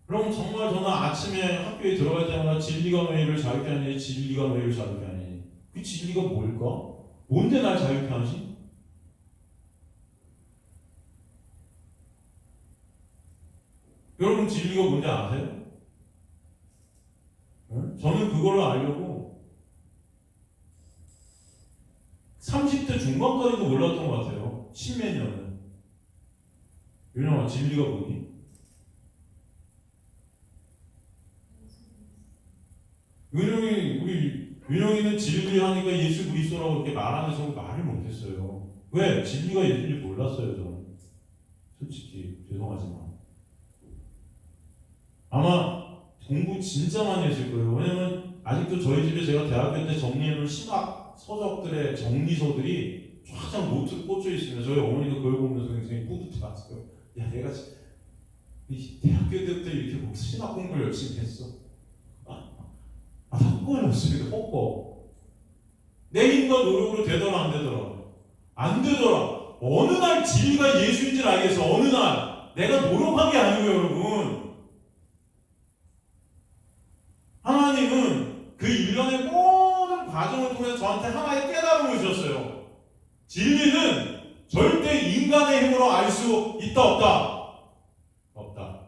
그럼 정말 저는 아침에 학교에 들어갈 때마다 진리가 너희를 자유케 하니, 진리가 너희를 자유케 하니. 그 진리가 뭘까? 뭔데 날 자유케 하지? 여러분 진리가 뭔지 아세요? 저는 그걸로 알려고 30대 중반까지도 몰랐던 것 같아요. 십몇 년은. 윤영아, 진리가 뭐니? 윤영이는 진리 하니까 예수 그리스도라고 그렇게 말하면서 말을 못했어요. 왜? 진리가 예수인지 몰랐어요, 저는. 솔직히 죄송하지만. 아마 공부 진짜 많이 했을 거예요. 왜냐면 아직도 저희 집에 제가 대학교 때 정리해놓은 신학 서적들의 정리서들이 쫙 노트 꽂혀 있습니다. 저희 어머니도 그걸 보면서 굉장히 뿌듯해갔어요. 야, 내가 대학교 때부터 이렇게 신학 공부를 열심히 했어. 다 헛거였습니다. 헛거. 내 힘과 노력으로 되더라 안 되더라? 안 되더라. 어느 날 진리가 예수인 줄 알겠어. 어느 날. 내가 노력한 게 아니고요, 여러분. 하나님은 그 일련의 모든 과정을 통해서 저한테 하나의 깨달음을 주셨어요. 진리는 절대 인간의 힘으로 알 수 있다 없다? 없다.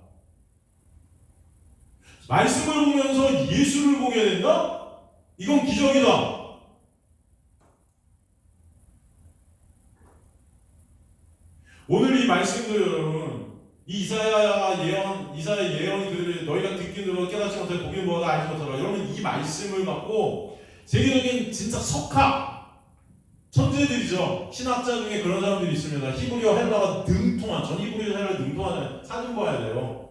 말씀을 보면서 예수를 보게 된다? 이건 기적이다. 오늘 이 말씀도 여러분, 이사야 예언이 그들을 너희가 듣긴 들어 깨닫지 못하고 보긴 보다 알지 못하라. 여러분 이 말씀을 갖고 세계적인 진짜 석학 천재들이죠. 신학자 중에 그런 사람들이 있습니다. 히브리어 헬라가 능통한, 전 히브리어 헬라 능통한 사전 봐야 돼요.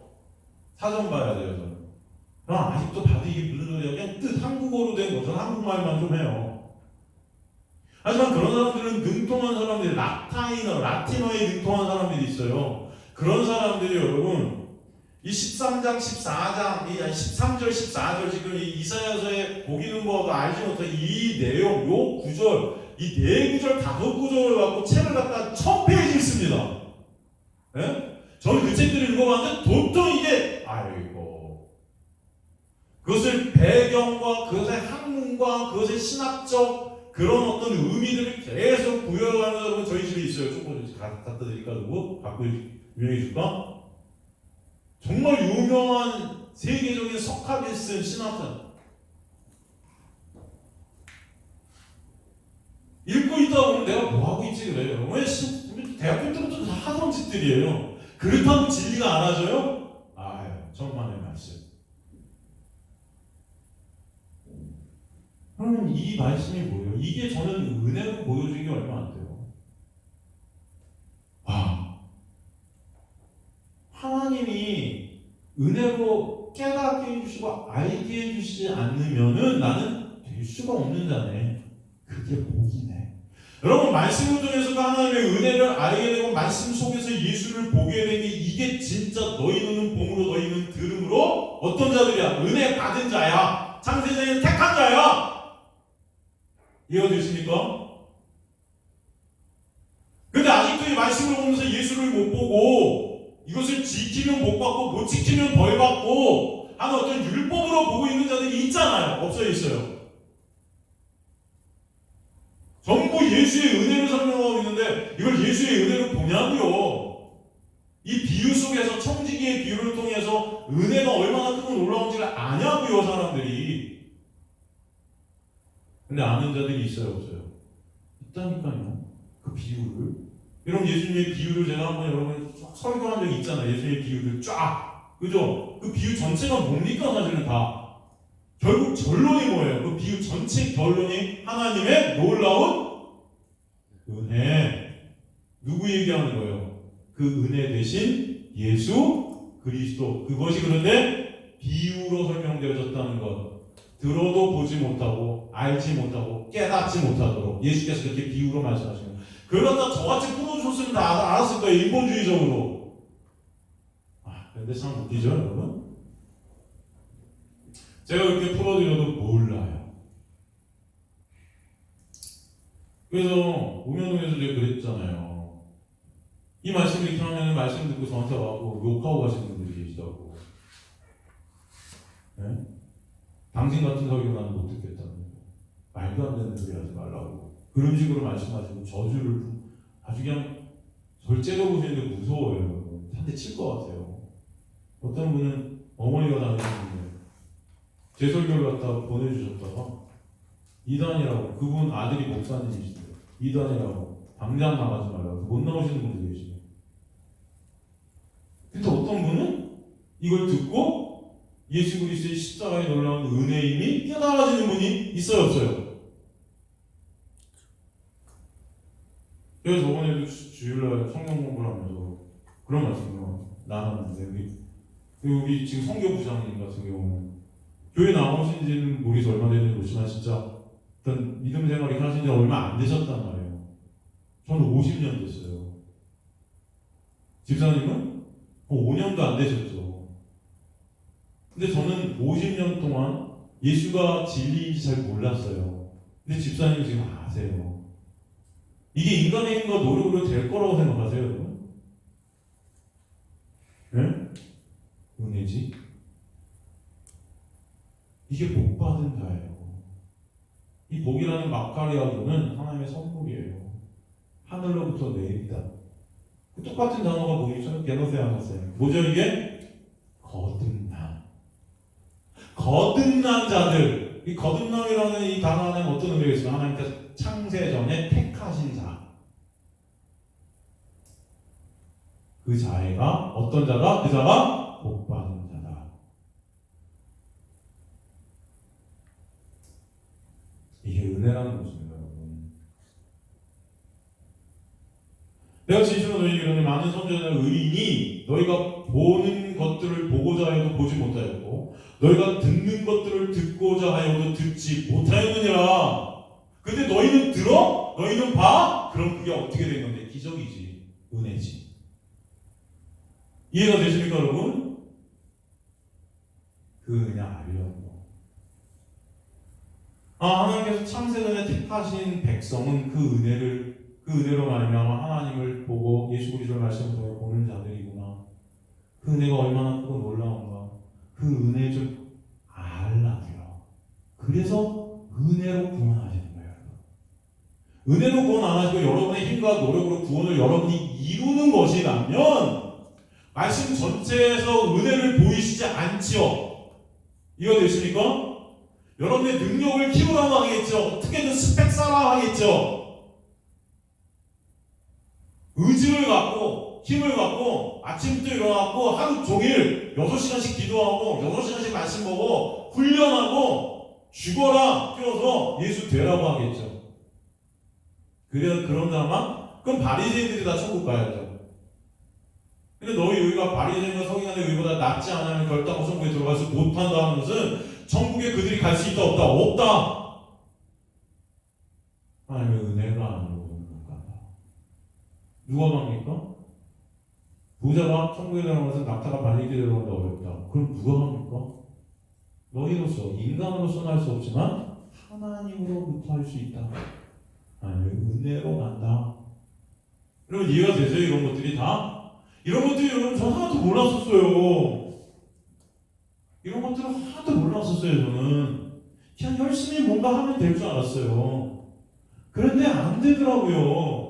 사전 봐야 돼요, 저는. 그럼 아직도 봐도 이게 무슨 소리야? 그냥 뜻 한국어로 된 거. 저는 한국말만 좀 해요. 하지만 그런 사람들은 능통한 사람들이 라틴어에 능통한 사람들이 있어요. 그런 사람들이 여러분 이 13장, 14장, 13절, 14절 지금 이 이사야서에 보기는 뭐도 알지 못한 이 내용, 요 구절, 이 네 구절, 다섯 구절을 갖고 책을 갖다 1000페이지 씁니다. 예? 저는 그 책들을 읽어봤는데 도통 이게 그것을 배경과 그것의 학문과 그것의 신학적 그런 어떤 의미들을 계속 부여하는 여러분 저희 집에 있어요. 조금 갖다 드릴까? 누구? 갖고 유명해 줄까? 정말 유명한 세계적인 석학이 쓴 신학자. 읽고 있다 보면 내가 뭐하고 있지 그래요. 왜 대학교 때부터 다 하던 짓들이에요. 그렇다고 진리가 안 와져요? 천만의 말씀. 그러면 이 말씀이 뭐예요? 이게 저는 은혜로 보여준 게 얼마 안 돼요. 하나님이 은혜로 깨닫게 해주시고 알게 해주시지 않으면은 나는 될 수가 없는 자네. 그게 복이네. 여러분 말씀을 통해서도 하나님의 은혜를 알게 되고 말씀 속에서 예수를 보게 되니 이게 진짜 너희 눈은 봄으로 너희 눈은 들음으로 어떤 자들이야? 은혜 받은 자야. 창세전에 택한 자야. 이해되십니까? 근데 아직도 이 말씀을 보면서 예수를 못 보고 이것을 지키면 복 받고 못 지키면 벌 받고 하는 어떤 율법으로 보고 있는 자들이 있잖아요. 없어요? 있어요? 전부 예수의 은혜를 설명하고 있는데 이걸 예수의 은혜로 보냐고요. 이 비유 속에서 청지기의 비유를 통해서 은혜가 얼마나 크고 놀라운지를 아냐고요, 사람들이. 근데 아는 자들이 있어요, 없어요? 있다니까요. 그 비유를. 여러분 예수님의 비유를 제가 한번 여러분 설교한 적이 있잖아요. 예수님의 비유를 쫙. 그죠? 그 비유 전체가 뭡니까 사실은 다. 결국 결론이 뭐예요? 그 비유 전체 결론이 하나님의 놀라운 은혜. 누구 얘기하는 거예요? 그 은혜 대신 예수 그리스도. 그것이 그런데 비유로 설명되어졌다는 것. 들어도 보지 못하고 알지 못하고 깨닫지 못하도록 예수께서 그렇게 비유로 말씀하시는 거예요. 그러다 저같이 풀어줬으면 다 알았을 거예요. 인본주의적으로. 근데 참 웃기죠 여러분? 제가 그렇게 풀어드려도 몰라요. 그래서 우면동에서 제가 그랬잖아요. 이 말씀 이렇게 하면 말씀 듣고 저한테 와서 욕하고 가시는 분들이 계시다고. 네? 당신 같은 소리로 나는 못 듣겠다는 거예요. 말도 안 되는 소리 하지 말라고. 그런 식으로 말씀하시고 저주를 아주 그냥 저를 째려보시는데 무서워요. 한 대 칠 것 같아요. 어떤 분은 어머니가 다니시는데 제 설교를 갖다 보내주셨다가 이단이라고, 그분 아들이 목사님이신데 이단이라고 당장 나가지 말라고 못 나오시는 분도 계시네요. 근데 어떤 분은 이걸 듣고 예수 그리스도의 십자가에 놀라운 은혜임이 깨달아지는 분이 있어요, 없어요? 제가 저번에도 주일날 성경 공부를 하면서 그런 말씀을 나눴는데, 우리 지금 성교부장님 같은 경우는 교회 나오신 지는 모르겠어 얼마 됐는지 모르지만 진짜 어떤 믿음 생활이 하신 지 얼마 안 되셨단 말이에요. 저는 50년 됐어요. 집사님은 5년도 안 되셨죠. 근데 저는 50년 동안 예수가 진리인지 잘 몰랐어요. 근데 집사님은 지금 아세요. 이게 인간의 힘과 노력으로 될 거라고 생각하세요, 여러분? 네? 은혜지? 이게 복 받은 자예요. 이 복이라는 마카리아도는 하나님의 선물이에요. 하늘로부터 내립니다. 똑같은 단어가 보이죠? 게노세아노세. 뭐죠 이게? 거듭남. 거듭난 자들. 이 거듭남이라는 이 단어 안에 어떤 의미가 있어요? 하나님께서 창세 전에 택하신 자. 그 자애가 어떤 자다? 그 자가 복 받은 자다. 이게 은혜라는 것입니다, 여러분. 내가 진실로 너희에게 이르노니 많은 선지자나 의인이 너희가 보는 것들을 보고자 해도 보지 못하였고 너희가 듣는 것들을 듣고자 하여도 듣지 못하였느니라. 근데 너희는 들어? 너희는 봐? 그럼 그게 어떻게 된 건데? 기적이지. 은혜지. 이해가 되십니까, 여러분? 그 그냥 알려고. 하나님께서 창세전에 택하신 백성은 그 은혜로 말미암아 하나님을 보고 예수 그리스도의 말씀을 통해 보는 자들이구나. 그 은혜가 얼마나 크고 놀라운가. 그 은혜 좀 알라고요. 그래서 은혜로 구원하시는 거예요. 은혜로 구원 안 하시고 여러분의 힘과 노력으로 구원을 여러분이 이루는 것이라면 말씀 전체에서 은혜를 보이시지 않지요. 이해가 되십니까? 여러분의 능력을 키우라고 하겠죠. 어떻게든 스펙 쌓으라고 하겠죠. 의지를 갖고 힘을 갖고 아침부터 일어나고 하루 종일 6시간씩 기도하고 6시간씩 말씀 보고 훈련하고 죽어라 뛰어서 예수 되라고 하겠죠. 그런 사람은 그럼 바리새인들이 다 천국 가야죠. 근데 너희 의가 바리새인과 서기관의 의보다 낫지 않으면 결단코 천국에 들어가지 못한다는 것은 천국에 그들이 갈 수 있다 없다? 없다. 하나님의 은혜가 아니고 누가 갑니까? 부자가 천국에 들어가는 것은 낙타가 발리기에 들어간다 어렵다. 그럼 누가 합니까? 너희로서 인간으로서는 할 수 없지만 하나님으로부터 할 수 있다. 하나님의 은혜로 간다. 여러분 이해가 되세요? 이런 것들이 다? 이런 것들이 여러분 저 하나도 몰랐었어요. 이런 것들을 하나도 몰랐었어요. 저는 그냥 열심히 뭔가 하면 될 줄 알았어요. 그런데 안 되더라고요.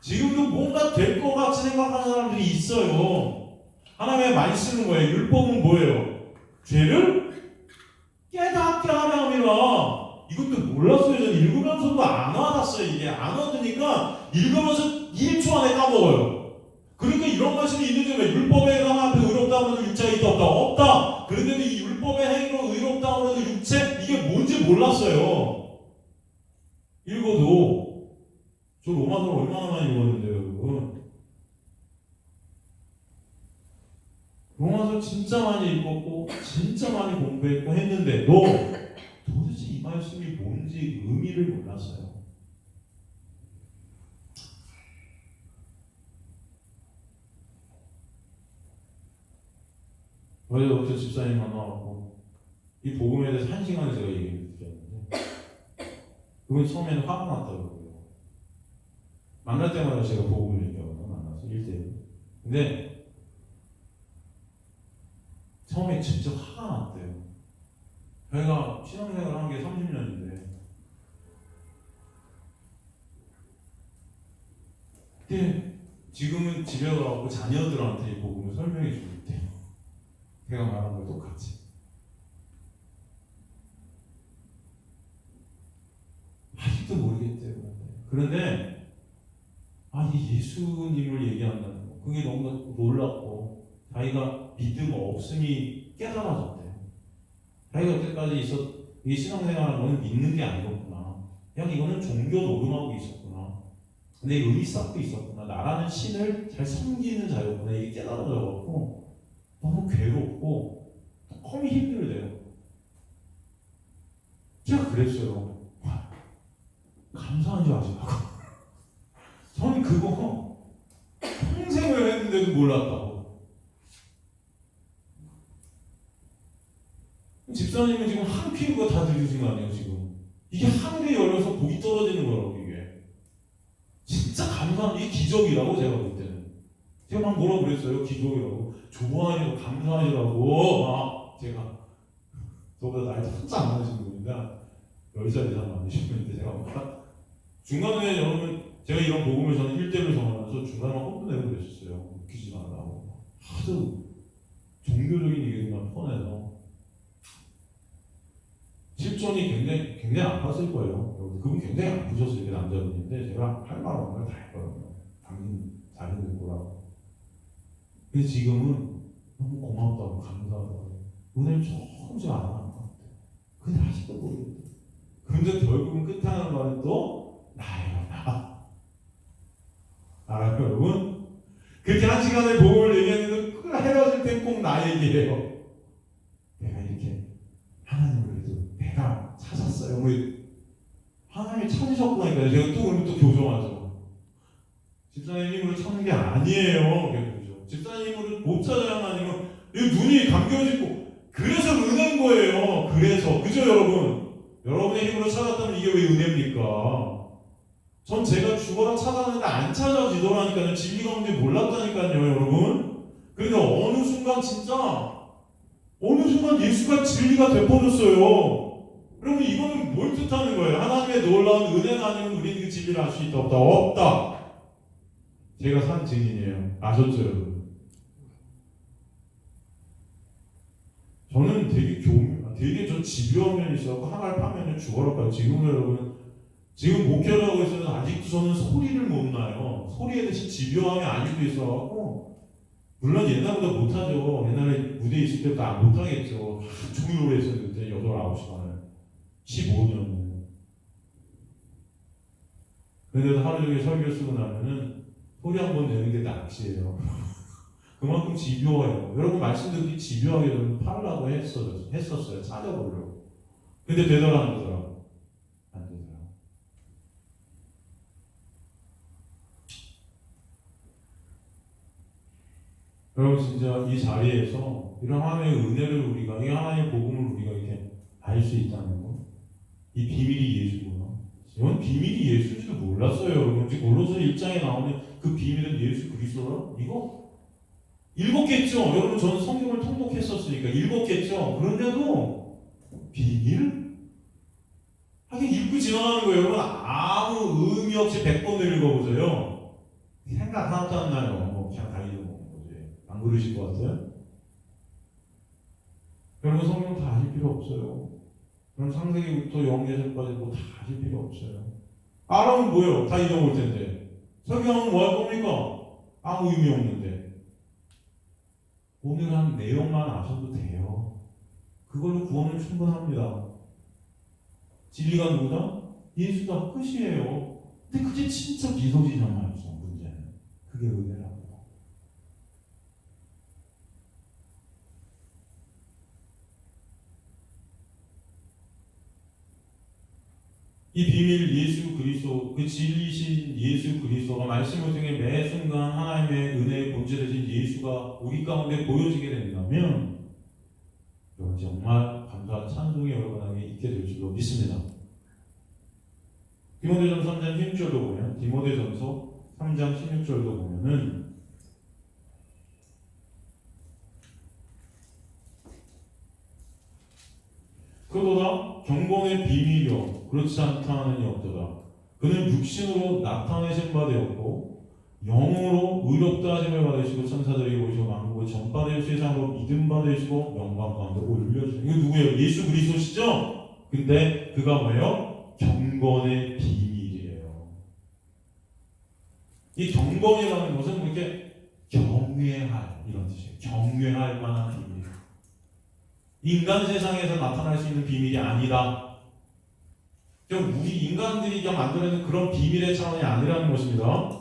지금도 뭔가 될 것 같이 생각하는 사람들이 있어요. 하나님의 말씀은 뭐예요? 율법은 뭐예요? 죄를 깨닫게 하려 함이라. 이것도 몰랐어요. 저는 읽으면서도 안 와닿았어요. 이게 안 와닿으니까 읽으면서 1초 안에 까먹어요. 그러니까 이런 말씀이 있는데 왜 율법의 행 앞에 의롭다 하면 육체가 있다 없다? 없다. 그런데도 이 율법의 행위로 의롭다 하면 육체 이게 뭔지 몰랐어요. 읽어도 저 로마서를 얼마나 많이 읽었는데요, 여러분. 로마서 진짜 많이 읽었고 진짜 많이 공부했고 했는데도 도대체 이 말씀이 뭔지 의미를 몰랐어요. 어제 집사님 만나갖고 이 복음에 대해서 1시간을 제가 얘기를 드렸는데 그분 처음에는 화가 났다고요. 만날 때마다 제가 복음을 얘기하거든요. 만나서 1대1. 근데 처음에 진짜 화가 났대요. 저희가 신앙생활을 한 게 30년인데 그때 지금은 집에 가서 자녀들한테 이 복음을 설명해 주고 있대요. 제가 말한 거 똑같이. 아직도 모르겠대요. 그런데 아니 예수님을 얘기한다는 거 그게 너무 놀랍고 자기가 믿음 없음이 깨달아졌대요. 자기가 여태까지 이 신앙생활은 너는 믿는 게 아니었구나. 그냥 이거는 종교 노름하고 있었구나. 내 의리 쌓고 있었구나. 나라는 신을 잘 섬기는 자였구나. 이게 깨달아져갖고 너무 괴롭고 너무 힘들대요. 제가 그랬어요. 감사한 줄 아시라고. 저는 그거 평생을 했는데도 몰랐다고. 집사님은 지금 한 피부가 다 들으신 거 아니에요 지금. 이게 하늘이 열려서 복이 떨어지는 거라고 이게. 진짜 감사한 이게 기적이라고 제가 볼 때는. 제가 막 뭐라고 그랬어요? 기적이라고. 좋아하시고 감사하시라고 막 제가 저보다 나이도 한참 안 많으신 분이다. 10살 이상 많으신 분인데 제가 막 중간에 여러분 제가 이런 복음을 저는 1대를 정하면서 중간에 막 혼도 내고 그랬었어요. 웃기지 말라고. 하도 종교적인 얘기만 퍼내서 실존이 굉장히 아팠을 거예요. 그분 굉장히 아프셨어요. 이게 남자분인데 제가 할 말 없는 걸 다 했거든요. 당신 잘해줄 거라고. 근데 지금은 너무 고맙다고 감사하다고 은혜를 조금씩 알아가는 것 같아요. 근데 아직도 모르겠어요. 근데 결국은 끝에 하는 말은 또 나예요. 나. 알아요 여러분? 그렇게 1시간을 복음을 얘기했는데 헤어질 땐 꼭 나 얘기해요. 내가 이렇게 하나님을 그래도 내가 찾았어요. 하나님이 찾으셨구나니까 제가 또 그러면 또 교정하죠. 집사님 힘으로 찾는 게 아니에요. 그죠? 집사님 힘으로 못 찾아야 하나님은 눈이 감겨지고 그래서 은혜인 거예요. 그래서 그죠 여러분? 여러분의 힘으로 찾았다면 이게 왜 은혜입니까? 전 제가 죽어라 찾았는데 안 찾아지더라니까요. 진리가 뭔지 몰랐다니까요 여러분. 그런데 어느 순간 예수가 진리가 되어버렸어요. 그러면 이거는 뭘 뜻하는 거예요? 하나님의 놀라운 은혜가 아니면 우리는 그 진리를 알 수 있다 없다? 없다. 제가 산 증인이에요. 아셨죠 여러분? 저는 되게 저 집요한 면이 있어서 하나를 파면 죽어라 봐요. 지금 여러분 지금 목회를 하고 있어서 아직도 저는 소리를 못 나요. 소리에 대신 집요함이 아직도 있어갖고 물론 옛날보다 못하죠. 옛날에 무대에 있을 때부터 못하겠죠. 종일 오래 했었는데 8, 9시간을 15년. 그런데도 하루 종일 설교 쓰고 나면은 소리 한 번 내는 게 낚시예요. 그만큼 집요해요. 여러분 말씀 듣기 집요하게 저는 팔라고 했었어요. 찾아보려고. 근데 되더라 안 되더라? 안 되더라. 여러분 진짜 이 자리에서 이런 하나님의 은혜를 우리가 이 하나님의 복음을 우리가 이렇게 알 수 있다는 거, 이 비밀이 예수구나. 이건 비밀이 예수인 줄 몰랐어요. 여러분 지금 골로새 1장에 나오는 그 비밀은 예수 그리스도라? 이거 읽었겠죠. 여러분 저는 성경을 통독했었으니까 읽었겠죠. 그런데도 비밀? 하긴 읽고 지나가는 거예요. 여러분 아무 의미 없이 100번을 읽어보세요. 생각 하나도 안 나요. 그냥 다 잊어먹는 거지. 안 그러실 것 같아요? 여러분 성경 다 아실 필요 없어요. 그럼 창세기부터 요한계시록까지 뭐 다 아실 필요 없어요. 알아면 뭐예요? 다 잊어먹을 텐데. 설교하면 뭐 할 겁니까? 아무 의미 없는데. 오늘 한 내용만 아셔도 돼요. 그걸로 구원은 충분합니다. 진리가 누구다? 예수다. 끝이에요. 근데 그게 진짜 비소리잖아요. 문제는. 그게 은혜라고. 이 비밀 예수 그리스도, 그 진리신 예수 그리스도가 말씀을 통해 매 순간 하나님의 은혜의 본질이신 예수가 우리 가운데 보여지게 된다면 여러분 정말 감사와 찬송이 여러분에게 있게 될 줄로 믿습니다. 디모데전서 3장 16절도 보면, 디모데전서 3장 16절도 보면은 그보다 경건의 비밀이요 그렇지 않다 하는 이 없도다. 그는 육신으로 나타내신 바 되었고 영으로 의롭다 하심을 받으시고 천사들이 보시고 만국을 전파될 세상으로 믿음 받으시고 영광 가운데 올려주시고. 이거 누구예요? 예수 그리스도시죠? 근데 그가 뭐예요? 경건의 비밀이에요. 이 경건이라는 것은 이렇게 경외할 이런 뜻이에요. 경외할 만한 비밀. 인간 세상에서 나타날 수 있는 비밀이 아니다. 우리 인간들이 만들어내는 그런 비밀의 차원이 아니라는 것입니다.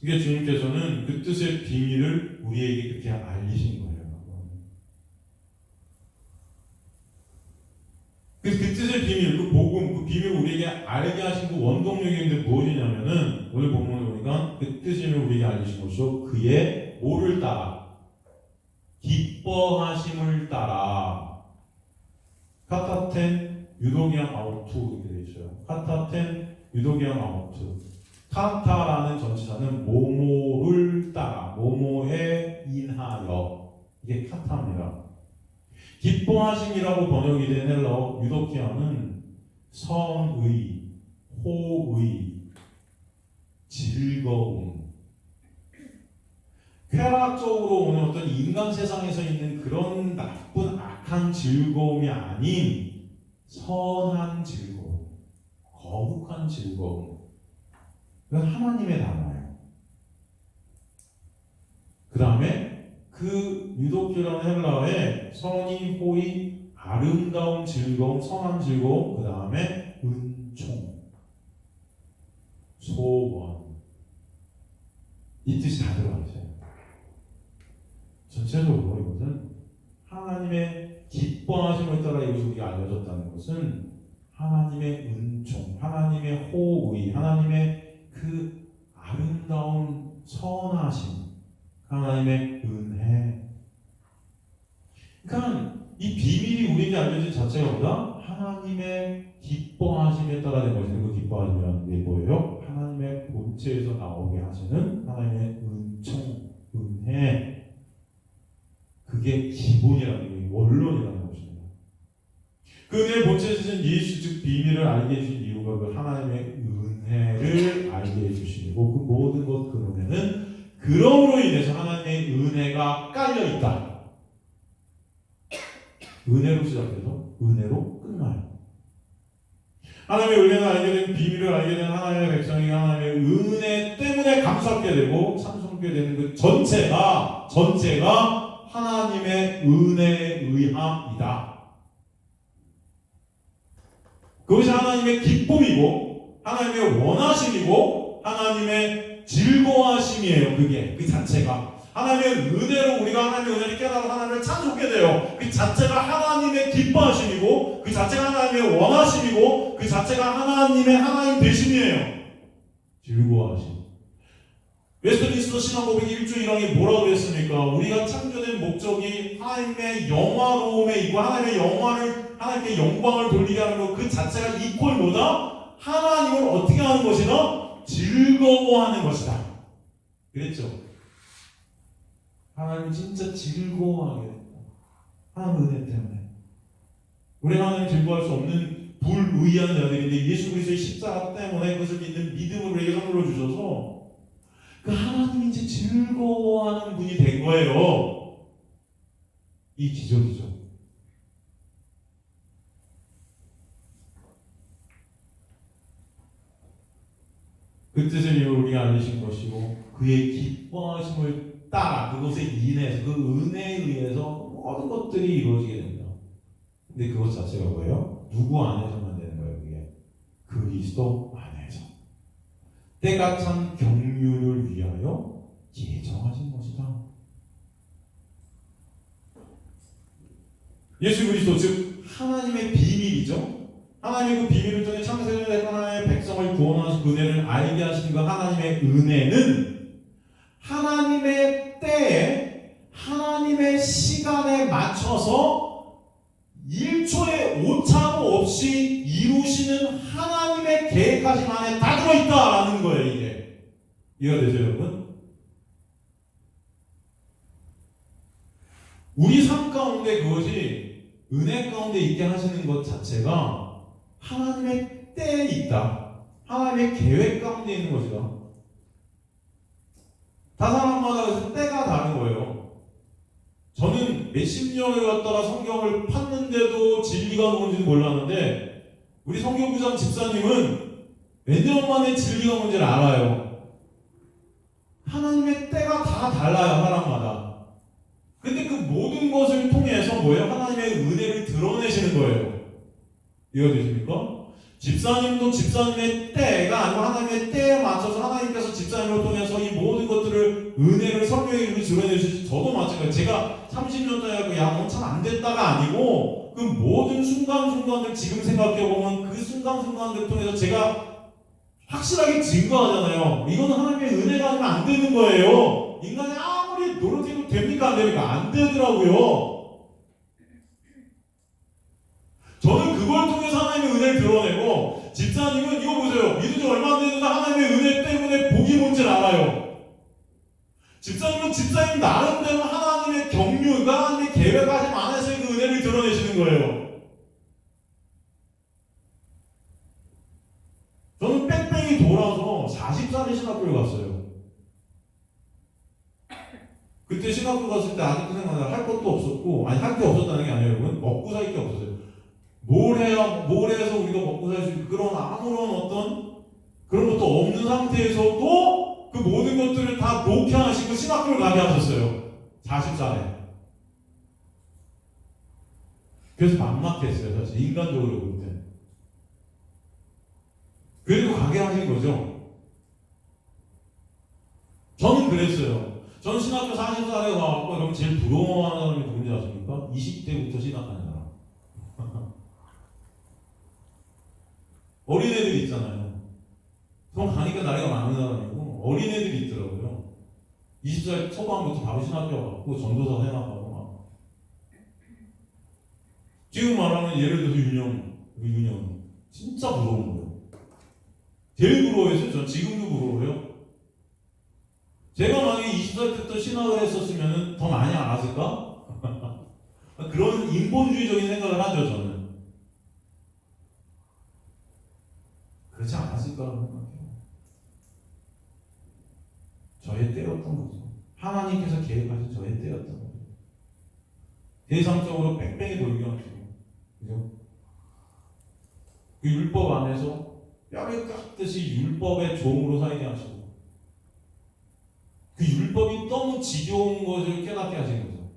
이게 주님께서는 그 뜻의 비밀을 우리에게 그렇게 알리신 거예요. 그래서 그 뜻의 비밀, 그 복음, 그 비밀을 우리에게 알게 하신 그 원동력이 무엇이냐면은 오늘 본문을 보니까 그 뜻을 우리에게 알리신 것이요 그의 뭐를 따라? 기뻐하심을 따라. 카타텐 유도기앙 아우투 이렇게 되어 있어요. 카타텐 유도기앙 아우투. 카타라는 전치사는 모모를 따라, 모모에 인하여. 이게 카타입니다. 기뻐하심이라고 번역이 된 헬라어 유도키아는 선의, 호의, 즐거움. 쾌락적으로 오는 어떤 인간 세상에서 있는 그런 나쁜 악한 즐거움이 아닌 선한 즐거움, 거룩한 즐거움. 그건 하나님의 단어예요. 그 다음에 그 유도키라는 헬라어에 선의, 호의, 아름다운 즐거움, 선한 즐거움, 그 다음에 은총, 소원. 이 뜻이 다 들어가 있어요. 전체적으로 이것은 하나님의 기뻐하심을 따라 이것이 우리가 알려졌다는 것은 하나님의 은총, 하나님의 호의, 하나님의 그 아름다운 선하심, 하나님의 은혜. 그러니까 이 비밀이 우리에게 알려진 자체가 뭐다? 하나님의 기뻐하심에 따라 된 것인데 그 기뻐하심이라는 게 뭐예요? 하나님의 본체에서 나오게 하시는 하나님의 은총, 은혜. 그게 기본이라는 게 원론이라는 것입니다. 그 은혜의 본체에서 신 예수 즉 비밀을 알게 해주신 이유가 그 하나님의 은혜를 알게 해주시고 그 모든 것 그 은혜는 그럼으로 인해서 하나님의 은혜가 깔려 있다. 은혜로 시작해서 은혜로 끝나요. 하나님의 은혜를 알게 된 비밀을 알게 된 하나님의 백성이 하나님의 은혜 때문에 감사하게 되고 찬송하게 되는 그 전체가 하나님의 은혜에 의함이다. 그것이 하나님의 기쁨이고 하나님의 원하심이고 하나님의 즐거워하심이에요. 그게 그 자체가 하나님의 은혜로 우리가 하나님의 은혜를 깨달아 하나님을 찬송하게 돼요. 그 자체가 하나님의 기뻐하심이고 그 자체가 하나님의 원하심이고 그 자체가 하나님의 하나님 되심이에요. 즐거워하심. 웨스트민스터 신앙고백 1조 1항이 뭐라고 그랬습니까? 우리가 창조된 목적이 하나님의 영화로움에 있고 하나님께 영광을 돌리게 하는 것 그 자체가 이퀄 뭐다? 하나님을 어떻게 하는 것이다? 즐거워하는 것이다. 그랬죠? 하나님 진짜 즐거워하게 된다. 하나님 은혜 때문에. 우리 하나님 즐거워할 수 없는 불의한 자들인데 예수 그리스도의 십자가 때문에 그것을 믿는 믿음을 우리에게 선물로 주셔서 그 하나님이 이제 즐거워하는 분이 된 거예요. 이 기적이죠. 그 뜻을 우리가 알리신 것이고 그의 기뻐하심을 따라 그것에 인해서 그 은혜에 의해서 모든 것들이 이루어지게 됩니다. 근데 그것 자체가 뭐예요? 누구 안에서만 되는 거예요? 그게 그리스도 안에서 때가 찬 경륜을 위하여 예정하신 것이다. 예수 그리스도 즉 하나님의 비밀이죠. 하나님의 그 비밀을 통해 창세전에 하나님의 백성을 구원하신 그 은혜를 알게 하신 그 하나님의 은혜는 하나님의 때에 하나님의 시간에 맞춰서 1초의 오차도 없이 이루시는 하나님의 계획하심 안에 다 들어있다라는 거예요. 이게 이해가 되죠 여러분? 우리 삶 가운데 그것이 은혜 가운데 있게 하시는 것 자체가 하나님의 때에 있다. 하나님의 계획 가운데 있는 것이다. 다 사람마다 그래서 때가 다른 거예요. 저는 몇십 년을 갖다가 성경을 팠는데도 진리가 뭔지는 몰랐는데 우리 성경부장 집사님은 몇 년 만에 진리가 뭔지를 알아요. 하나님의 때가 다 달라요. 사람마다. 근데 그 모든 것을 통해서 뭐예요? 하나님의 은혜를 드러내시는 거예요. 이해되십니까? 집사님도 집사님의 때가 아니고 하나님의 때에 맞춰서 하나님께서 집사님을 통해서 이 모든 것들을 은혜를 설명해 주시고 드러내주시지. 저도 마찬가지예요. 제가 30년 전에 야, 참 안 됐다가 아니고 그 모든 순간순간들 지금 생각해보면 그 순간순간들 통해서 제가 확실하게 증거하잖아요. 이거는 하나님의 은혜가 아니면 안 되는 거예요. 인간이 아무리 노력해도 됩니까? 안 됩니까? 안 되더라고요. 저는 그걸 통해서 하나님의 은혜를 드러내고 집사님은 이거 보세요. 믿은 지 얼마 안 됐는데 하나님의 은혜 때문에 복이 뭔지를 알아요. 집사님은 집사님 나름대로 하나님의 경륜과 하나님의 계획하심 안에서의 그 은혜를 드러내시는 거예요. 저는 뺑뺑이 돌아서 40살에 신학교를 갔어요. 그때 신학교 갔을 때 아직도 생각나요. 할 것도 없었고, 아니 할 게 없었다는 게 아니에요 여러분. 먹고 살 게 없었어요. 뭘 해서 우리가 먹고 살 수 있는 그런 아무런 어떤 그런 것도 없는 상태에서도 그 모든 것들을 다 놓게 하시고 신학교를 가게 하셨어요. 40살에. 그래서 막막했어요. 사실 인간적으로 볼 때. 그래도 가게 하신 거죠. 저는 그랬어요. 저는 신학교 40살에 가갖고 그럼 제일 부러워하는 사람이 누군지 아십니까? 20대부터 신학하는 사람. 어린애들이 있잖아요. 그럼 가니까 나이가 많은 사람이고 어린애들이 있더라고요. 20살 초반부터 바로 신학교 가고 전도사 해나가고 막. 지금 말하면 예를 들어서 윤영 진짜 부러운 거예요. 제일 부러워했어요. 전 지금도 부러워요. 제가 만약에 20살 때부터 신학을 했었으면 더 많이 알았을까? 그런 인본주의적인 생각을 하죠 저는. 그렇지 않았을 거라고 생각해요. 저의 때였던 거죠. 하나님께서 계획하신 저의 때였던 거죠. 대상적으로 뺑뺑이 돌게 하시고, 그죠? 그 율법 안에서 뼈를 깎듯이 율법의 종으로 살게 하시고, 그 율법이 너무 지겨운 것을 깨닫게 하신 거죠.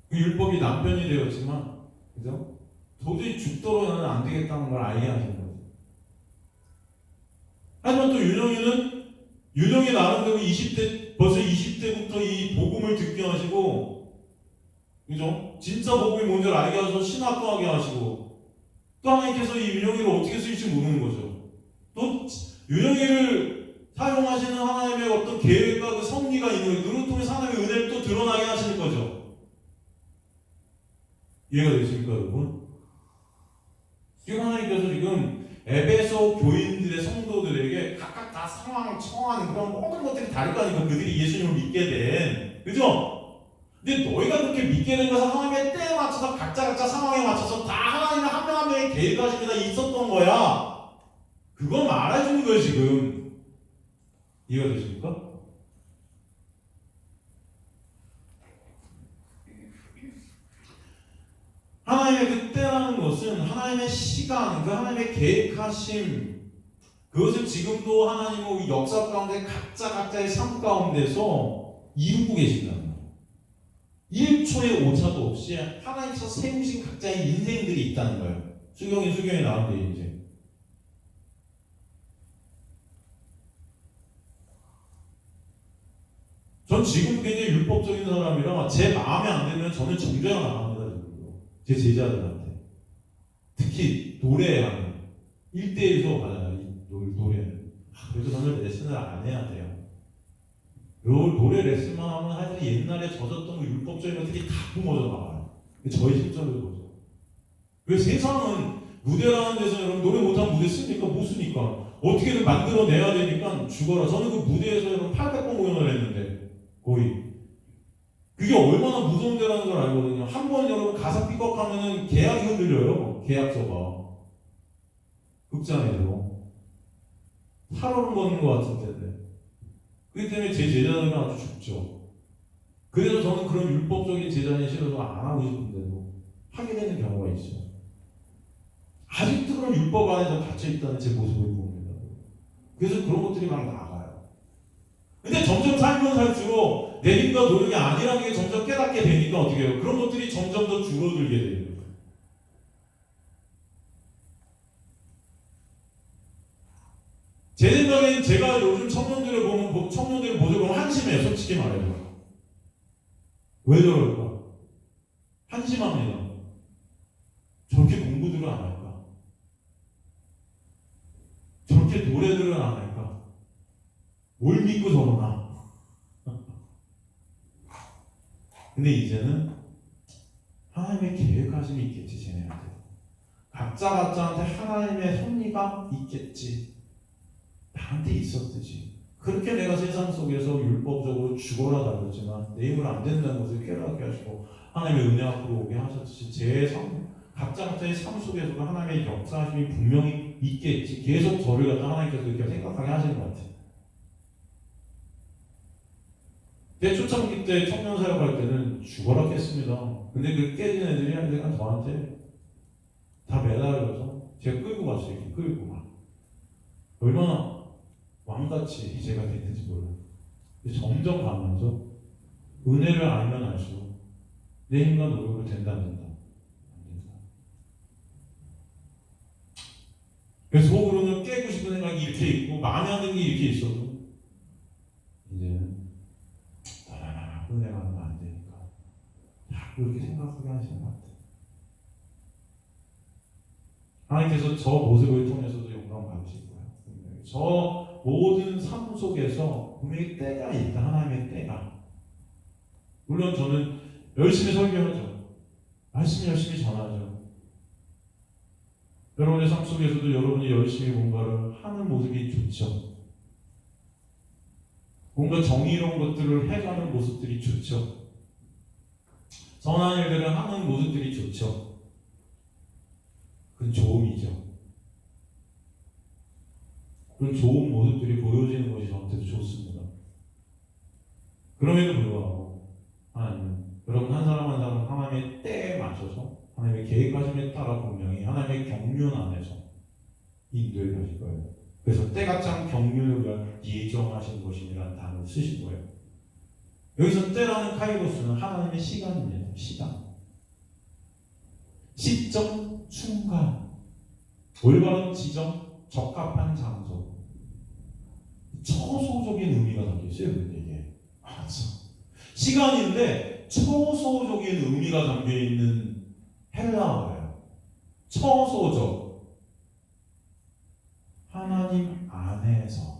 그 율법이 남편이 되었지만, 그죠? 도저히 죽도록 나는 안 되겠다는 걸 알게 하신 거죠. 하지만 또 윤영이 나름대로 벌써 20대부터 이 복음을 듣게 하시고, 그죠? 진짜 복음이 뭔지를 알게 하셔서 신학도 하게 하시고, 또 하나님께서 이 윤영이를 어떻게 쓰일지 모르는 거죠. 또 윤영이를 사용하시는 하나님의 어떤 계획과 그 섭리가 있는 거예요. 그를 통해서 하나님의 은혜를 또 드러나게 하시는 거죠. 이해가 되십니까 여러분? 지금 하나님께서 지금 에베소 교인들의 성도들에게 각각 다 상황을 처한 그런 모든 것들이 다를 거 아니까 그들이 예수님을 믿게 된, 그죠? 근데 너희가 그렇게 믿게 된 것은 하나님의 때에 맞춰서 각자 상황에 맞춰서 다 하나님의 한 명 한 명의 계획하심이 다 있었던 거야. 그거 말해주는 거예요 지금. 이해가 되십니까? 하나님의 그 때라는 것은 하나님의 시간, 그 하나님의 계획하심, 그것을 지금도 하나님의 역사 가운데 각자의 삶 가운데서 이루고 계신다는 거예요. 1초의 오차도 없이 하나님께서 세우신 각자의 인생들이 있다는 거예요. 수경이 나오는데 이제. 전 지금 굉장히 율법적인 사람이라 제 마음에 안 들면 저는 정죄가 나갑니다. 지금도. 제 제자들한테. 특히 노래하는 1대1 수업 하잖아요. 노래는. 그래서 저는 레슨을 안 해야 돼요. 노래 레슨만 하면 하여튼 옛날에 젖었던 거 율법적인 것들이 다 뿜어져 나와요. 저희 실전을 보죠. 왜 세상은 무대라는 데서 여러분 노래 못하면 무대 쓰니까 못 쓰니까 어떻게든 만들어내야 되니까 죽어라. 저는 그 무대에서 여러분 800번 공연을 했는데 거의 그게 얼마나 무서운 데라는 걸 알거든요. 한 번 여러분 가사 삐걱하면은 계약이 흔들려요. 계약서가 극장에서 살얼음 걷는 것 같은 때인데 그렇기 때문에 제 제자들은 아주 죽죠. 그래서 저는 그런 율법적인 제자는 싫어서 안 하고 싶은데도 하게 되는 경우가 있어요. 아직도 그런 율법 안에서 갇혀있다는 제 모습을 봅니다. 그래서 그런 것들이 막 나가요. 근데 점점 살면 살수록 내 힘과 노력이 아니라는 게 점점 깨닫게 되니까 어떻게 해요? 그런 것들이 점점 더 줄어들게 돼요. 제 생각엔 제가 요즘 청년들을 보면, 청년들의 모습을 보면 한심해요. 솔직히 말해서. 왜 저럴까? 한심합니다. 저렇게 공부들을 안 할까? 저렇게 노래들을 안 할까? 뭘 믿고 저러나? 근데 이제는 하나님의 계획하심이 있겠지, 쟤네한테. 각자한테 하나님의 섭리가 있겠지. 나한테 있었듯이. 그렇게 내가 세상 속에서 율법적으로 죽어라 달렸지만 내 힘으로 안 된다는 것을 깨닫게 하시고 하나님의 은혜 앞으로 오게 하셨듯이 각자의 삶 속에서도 하나님의 역사하심이 분명히 있겠지. 계속 저를 갖다 하나님께서 이렇게 생각하게 하시는 것 같아요. 제 초창기 때 청년 사역할 때는 죽어라 깼습니다. 근데 그 깨진 애들이 한테가 저한테 다 매달려서 제가 끌고 갔어요. 이렇게 끌고 가. 얼마나 왕같이 제가 됐는지 몰라요. 점점 가면서 은혜를 알면 알수록 내 힘과 노력으로 된다 안 된다. 그래서 속으로는 깨고 싶은 생각이 이렇게 있고 마음에 안 드는 게 이렇게 있어도 이제는 은혜가 하면 안 되니까 자꾸 이렇게 생각하게 하시는 것 같아요. 하나님께서 저 모습을 통해서도 영광 받으실 거예요. 저 모든 삶 속에서 분명히 때가 있다. 하나님의 때가. 물론 저는 열심히 설교하죠. 말씀 열심히 전하죠. 여러분의 삶 속에서도 여러분이 열심히 뭔가를 하는 모습이 좋죠. 뭔가 정의로운 것들을 해가는 모습들이 좋죠. 선한 일들을 하는 모습들이 좋죠. 그건 좋음이죠. 그런 좋은 모습들이 보여지는 것이 저한테도 좋습니다. 그럼에도 불구하고 하나님은 여러분 한 사람 한 사람 하나님의 때에 맞춰서 하나님의 계획하심에 따라 분명히 하나님의 경륜 안에서 인도해 가실 거예요. 그래서 때가 참 경륜을 예정하신 것이라는 단어를 쓰신 거예요. 여기서 때라는 카이로스는 하나님의 시간입니다. 시점, 순간, 올바른 지점, 적합한 장소. 처소적인 의미가 담겨 있어요. 이게 시간인데 처소적인 의미가 담겨 있는 헬라어예요. 처소적. 하나님 안에서의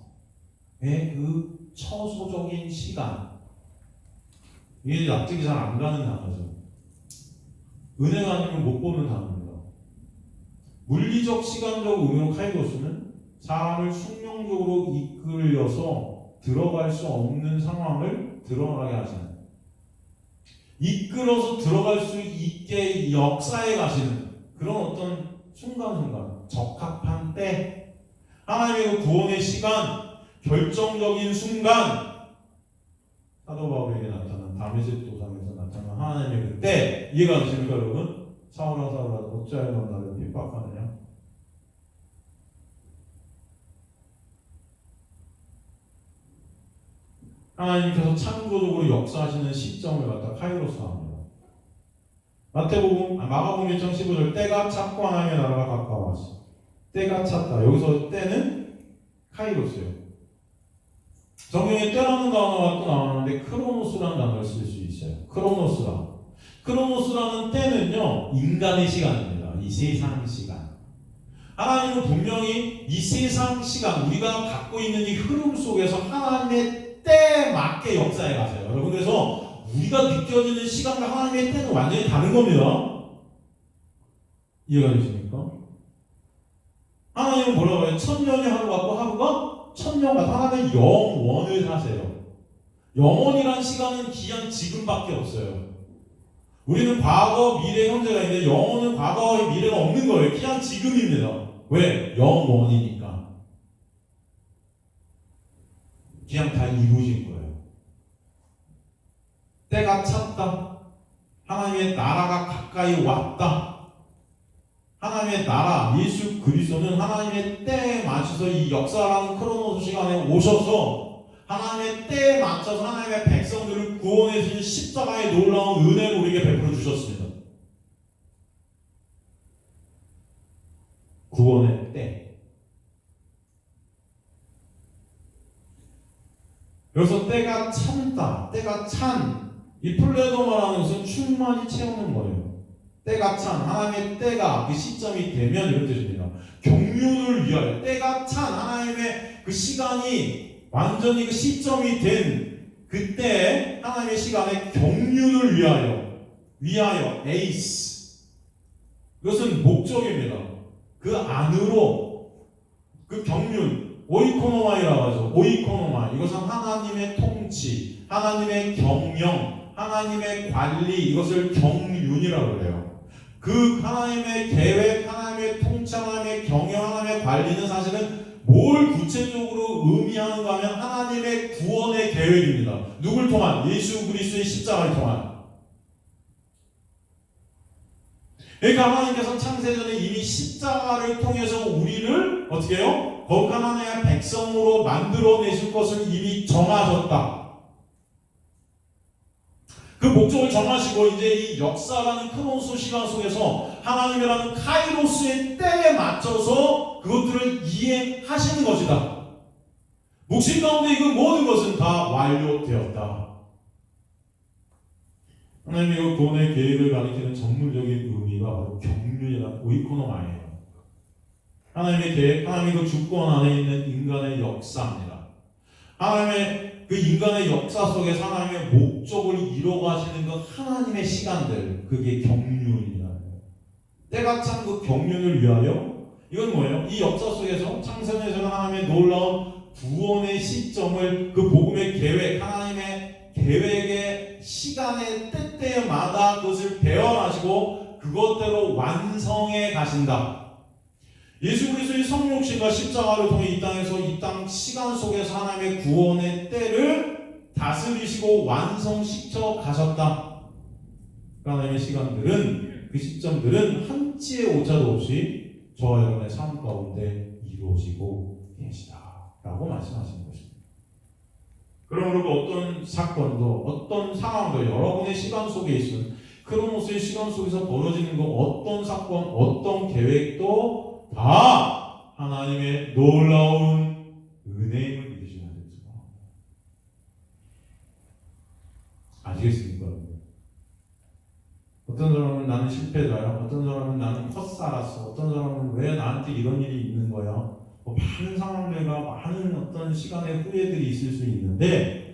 그 처소적인 시간. 이게 납득이 잘 안 가는 단어죠. 은혜가 아니면 못 보는 단어입니다. 물리적, 시간적 의미로 카이로스는 사람을 숙명적으로 이끌려서 들어갈 수 없는 상황을 드러나게 하시는, 이끌어서 들어갈 수 있게 역사에 가시는 그런 어떤 순간순간, 적합한 때, 하나님의 구원의 시간, 결정적인 순간, 사도 바울에게 나타난 다메섹 도상에서 나타난 하나님의 그때 이해가 되십니까 여러분? 사울아 어찌하여 너 나를 핍박하느냐? 하나님께서 창조적으로 역사하시는 시점을 갖다 카이로스 합니다. 마가복음 1장 15절 때가 찼고 하나님의 나라가 가까웠어. 때가 찼다. 여기서 때는 카이로스예요. 성경에 때라는 단어가 또 나오는데 크로노스라는 단어를 쓸 수 있어요. 크로노스라는 때는요, 인간의 시간입니다. 이 세상 시간. 하나님은 분명히 이 세상 시간, 우리가 갖고 있는 이 흐름 속에서 하나님의 때에 맞게 역사해 가세요. 여러분, 그래서 우리가 느껴지는 시간과 하나님의 때는 완전히 다른 겁니다. 이해가 되십니까? 하나님은 뭐라고 해요? 천년이 하루 같고 하루가 천년 같고, 하나님은 영원을 사세요. 영원이란 시간은 기한 지금밖에 없어요. 우리는 과거, 미래, 현재가 있는데 영원은 과거와 미래가 없는 거예요. 그냥 지금입니다. 왜? 영원이니까. 그냥 다 이루어진 거예요. 때가 찼다. 하나님의 나라가 가까이 왔다. 하나님의 나라, 예수 그리스도는 하나님의 때에 맞춰서 이 역사라는 크로노스 시간에 오셔서 하나님의 때에 맞춰서 하나님의 백성들을 구원해 주신 십자가의 놀라운 은혜를 우리에게 베풀어 주셨습니다. 구원의 때. 그래서 때가 찬다, 때가 찬, 이 플레도마라는 것은 충만히 채우는 거예요. 때가 찬, 하나님의 때가 그 시점이 되면 이런 뜻입니다. 경륜을 위하여, 때가 찬 하나님의 그 시간이 완전히 그 시점이 된 그때 하나님의 시간에 경륜을 위하여 에이스, 이것은 목적입니다. 그 안으로 그 경륜, 오이코노마이라고 하죠. 오이코노마, 이것은 하나님의 통치, 하나님의 경영, 하나님의 관리, 이것을 경륜이라고 해요. 그 하나님의 계획, 하나님의 통치, 하나님의 경영, 하나님의 관리는 사실은 뭘 구체적으로 의미하는가 하면 하나님의 구원의 계획입니다. 누굴 통한? 예수 그리스도의 십자가를 통한. 그러니까 하나님께서 창세전에 이미 십자가를 통해서 우리를 어떻게 해요? 거룩한 하나님의 백성으로 만들어내실 것을 이미 정하셨다. 그 목적을 정하시고 이제 이 역사라는 크로노스 시간 속에서 하나님이라는 카이로스의 때에 맞춰서 그것들을 이행하시는 것이다. 묵신 가운데 그 모든 것은 다 완료되었다. 하나님의 그 구원의 계획을 가리키는 전문적인 의미가 바로 경륜이라는 오이코노마예요. 하나님의 계획, 하나님의 그 주권 안에 있는 인간의 역사입니다. 하나님의 그 인간의 역사 속에서 하나님의 목적을 이뤄가시는 그 하나님의 시간들, 그게 경륜이라는 거예요. 때가 찬 그 경륜을 위하여, 이건 뭐예요? 이 역사 속에서 창세전에서는 하나님의 놀라운 구원의 시점을, 그 복음의 계획, 하나님의 계획의 시간의 때때마다 그것을 배워가시고 그것대로 완성해 가신다. 예수 그리스도의 성육신과 십자가를 통해 이 땅에서 이 땅 시간 속에서 하나님의 구원의 때를 다스리시고 완성시켜 가셨다. 하나님의 시간들은, 그 시점들은 한치의 오차도 없이 저와 여러분의 삶 가운데 이루어지고 계시다 라고 말씀하시는 것입니다. 그러므로 어떤 사건도, 어떤 상황도 여러분의 시간 속에 있으면, 크로노스의 시간 속에서 벌어지는 그 어떤 사건, 어떤 계획도 다 하나님의 놀라운 은혜임을 믿으셔야 됩니다. 아시겠습니까? 어떤 사람은 나는 실패자야, 어떤 사람은 나는 헛살았어, 어떤 사람은 왜 나한테 이런 일이 있는 거야, 많은 상황들과 많은 어떤 시간의 후회들이 있을 수 있는데,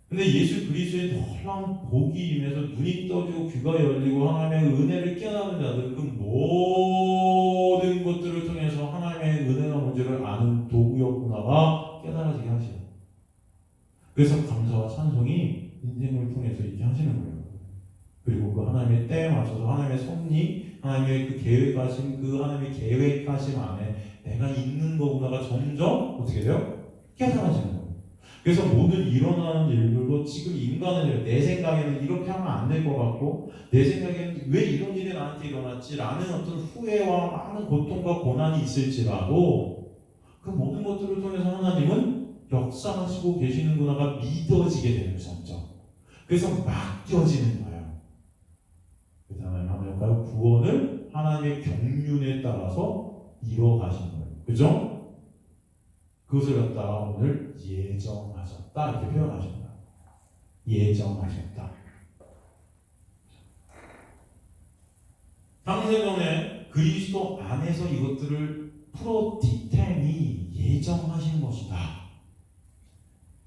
근데 예수 그리스도의 놀라운 복이 임해서 눈이 떠지고 귀가 열리고 하나님의 은혜를 깨닫는 자들, 그 모든 것들을 통해서 하나님의 은혜가 뭔지를 아는 도구였구나가 깨달아지게 하시죠. 그래서 감사와 찬송이 인생을 통해서 있게 하시는 거예요. 그리고 그 하나님의 때에 맞춰서 하나님의 섭리, 하나님의 그 계획하신, 그 하나님의 계획하심 안에 내가 있는 거구나가 점점 어떻게 돼요? 깨달아지는 거예요. 그래서 모든 일어나는 일들도 지금 인간은 내 생각에는 이렇게 하면 안 될 것 같고, 내 생각에는 왜 이런 일이 나한테 일어났지? 라는 어떤 후회와 많은 고통과 고난이 있을지라도 그 모든 것들을 통해서 하나님은 역사하시고 계시는구나가 믿어지게 되는 점점. 그래서 맡겨지는 거예요. 그래서 하나님 구원을 하나님의 경륜에 따라서 이루어 가시는 거예요. 그죠? 그것을 갖다가 오늘 예정하셨다 이렇게 표현하십니다. 예정하셨다. 창세전에 그리스도 안에서 이것들을 프로티템이 예정하신 것이다.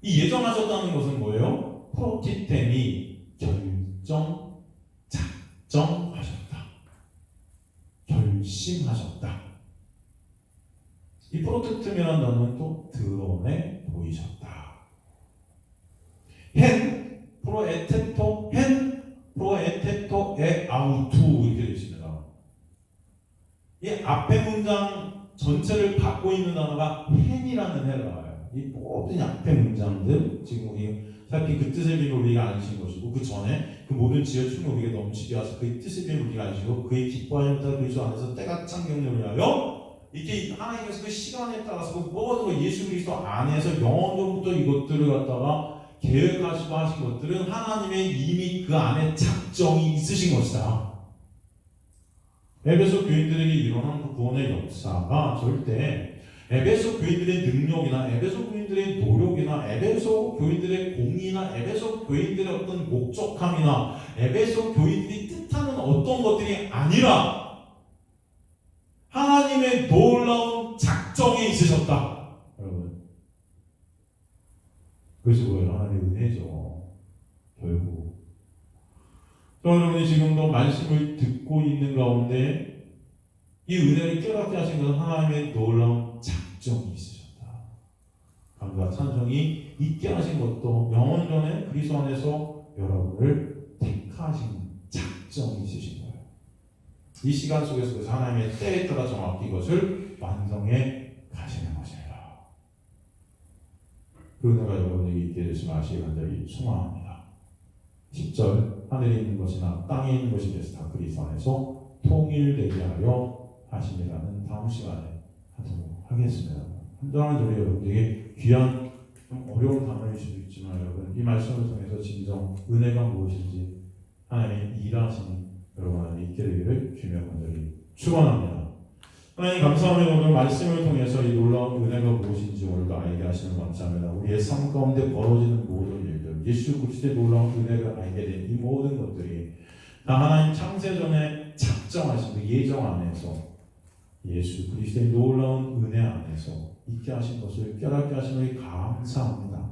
이 예정하셨다는 것은 뭐예요? 프로티템이 결정, 작정하셨다. 결심하셨다. 이 프로티템이라는 단어는 또 드러내 보이셨다. 헨, 프로에테토, 헨, 프로에테토, 에, 아우투 이렇게 되어 있습니다. 이 앞에 문장 전체를 갖고 있는 단어가 헨이라는 헬라어예요. 이 모든 앞에 문장들 지금 우리 살피 그 뜻의 비밀을 우리가 아시는 것이고 그 전에 그 모든 지혜의 충을 우리에게 넘치게 하셔서 그의 뜻의 비밀을 우리가 아시고 그의 기뻐하는 자 그리스도 안에서 때가 찬 경륜을 위하여 이렇게 하나님께서 그 시간에 따라서 그 모든 예수 그리스도 안에서 영원전부터 이것들을 갖다가 계획하시고 하신 것들은 하나님의 이미 그 안에 작정이 있으신 것이다. 에베소 교인들에게 일어난 그 구원의 역사가 절대 에베소 교인들의 능력이나 에베소 교인들의 노력이나 에베소 교인들의 공의나 에베소 교인들의 어떤 목적함이나 에베소 교인들이 뜻하는 어떤 것들이 아니라 하나님의 놀라운 작정이 있으셨다. 여러분, 그것이 뭐예요? 하나님의 은혜죠. 결국 여러분이 지금도 말씀을 듣고 있는 가운데 이 은혜를 깨닫게 하신 것은 하나님의 놀라운 작정이 있으셨다. 감사와 찬송이 있게 하신 것도 영원전에 그리스도 안에서 여러분을 택하신 작정이 있으신 거예요. 이 시간 속에서 하나님의 때에 따라 정확히 이것을 완성해 가시는 것입니다. 그 은혜가 여러분에게 있게 되시 마시기 간절히 소망합니다. 10절 하늘에 있는 것이나 땅에 있는 것이 돼서 다 그리스도 안에서 통일되게 하려 하심이라는 다음 시간에 하도록 하겠습니다. 한동안 우리 여러분들에게 귀한 좀 어려운 단어일 수도 있지만 여러분 이 말씀을 통해서 진정 은혜가 무엇인지 하나님의 일하심이 여러분 안에 있게 되기를 주며 간절히 축원합니다. 하나님 감사합니다. 오늘 말씀을 통해서 이 놀라운 은혜가 무엇인지 오늘도 알게 하시는 감사합니다. 우리의 삶 가운데 벌어지는 모든 일들 예수 그리스도의 놀라운 은혜를 알게 된 이 모든 것들이 다 하나님 창세전에 작정하신 그 예정 안에서 예수 그리스도의 놀라운 은혜 안에서 있게 하신 것을 깨닫게 하심을 감사합니다.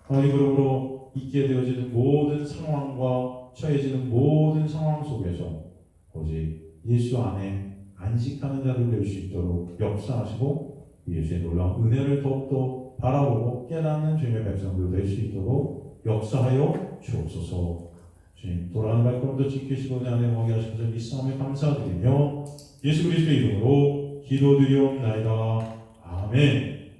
하나님 그러므로 있게 되어지는 모든 상황과 처해지는 모든 상황 속에서 오직 예수 안에 안식하는 자를 될 수 있도록 역사하시고 예수의 놀라운 은혜를 더욱더 바라보고 깨닫는 주님의 백성들 될 수 있도록 역사하여 주옵소서. 주님 돌아가는 발걸음도 지키시고 내 안에 머게 하셔서 믿사오며 감사드리며 예수 그리스도의 이름으로 기도드리옵나이다. 아멘.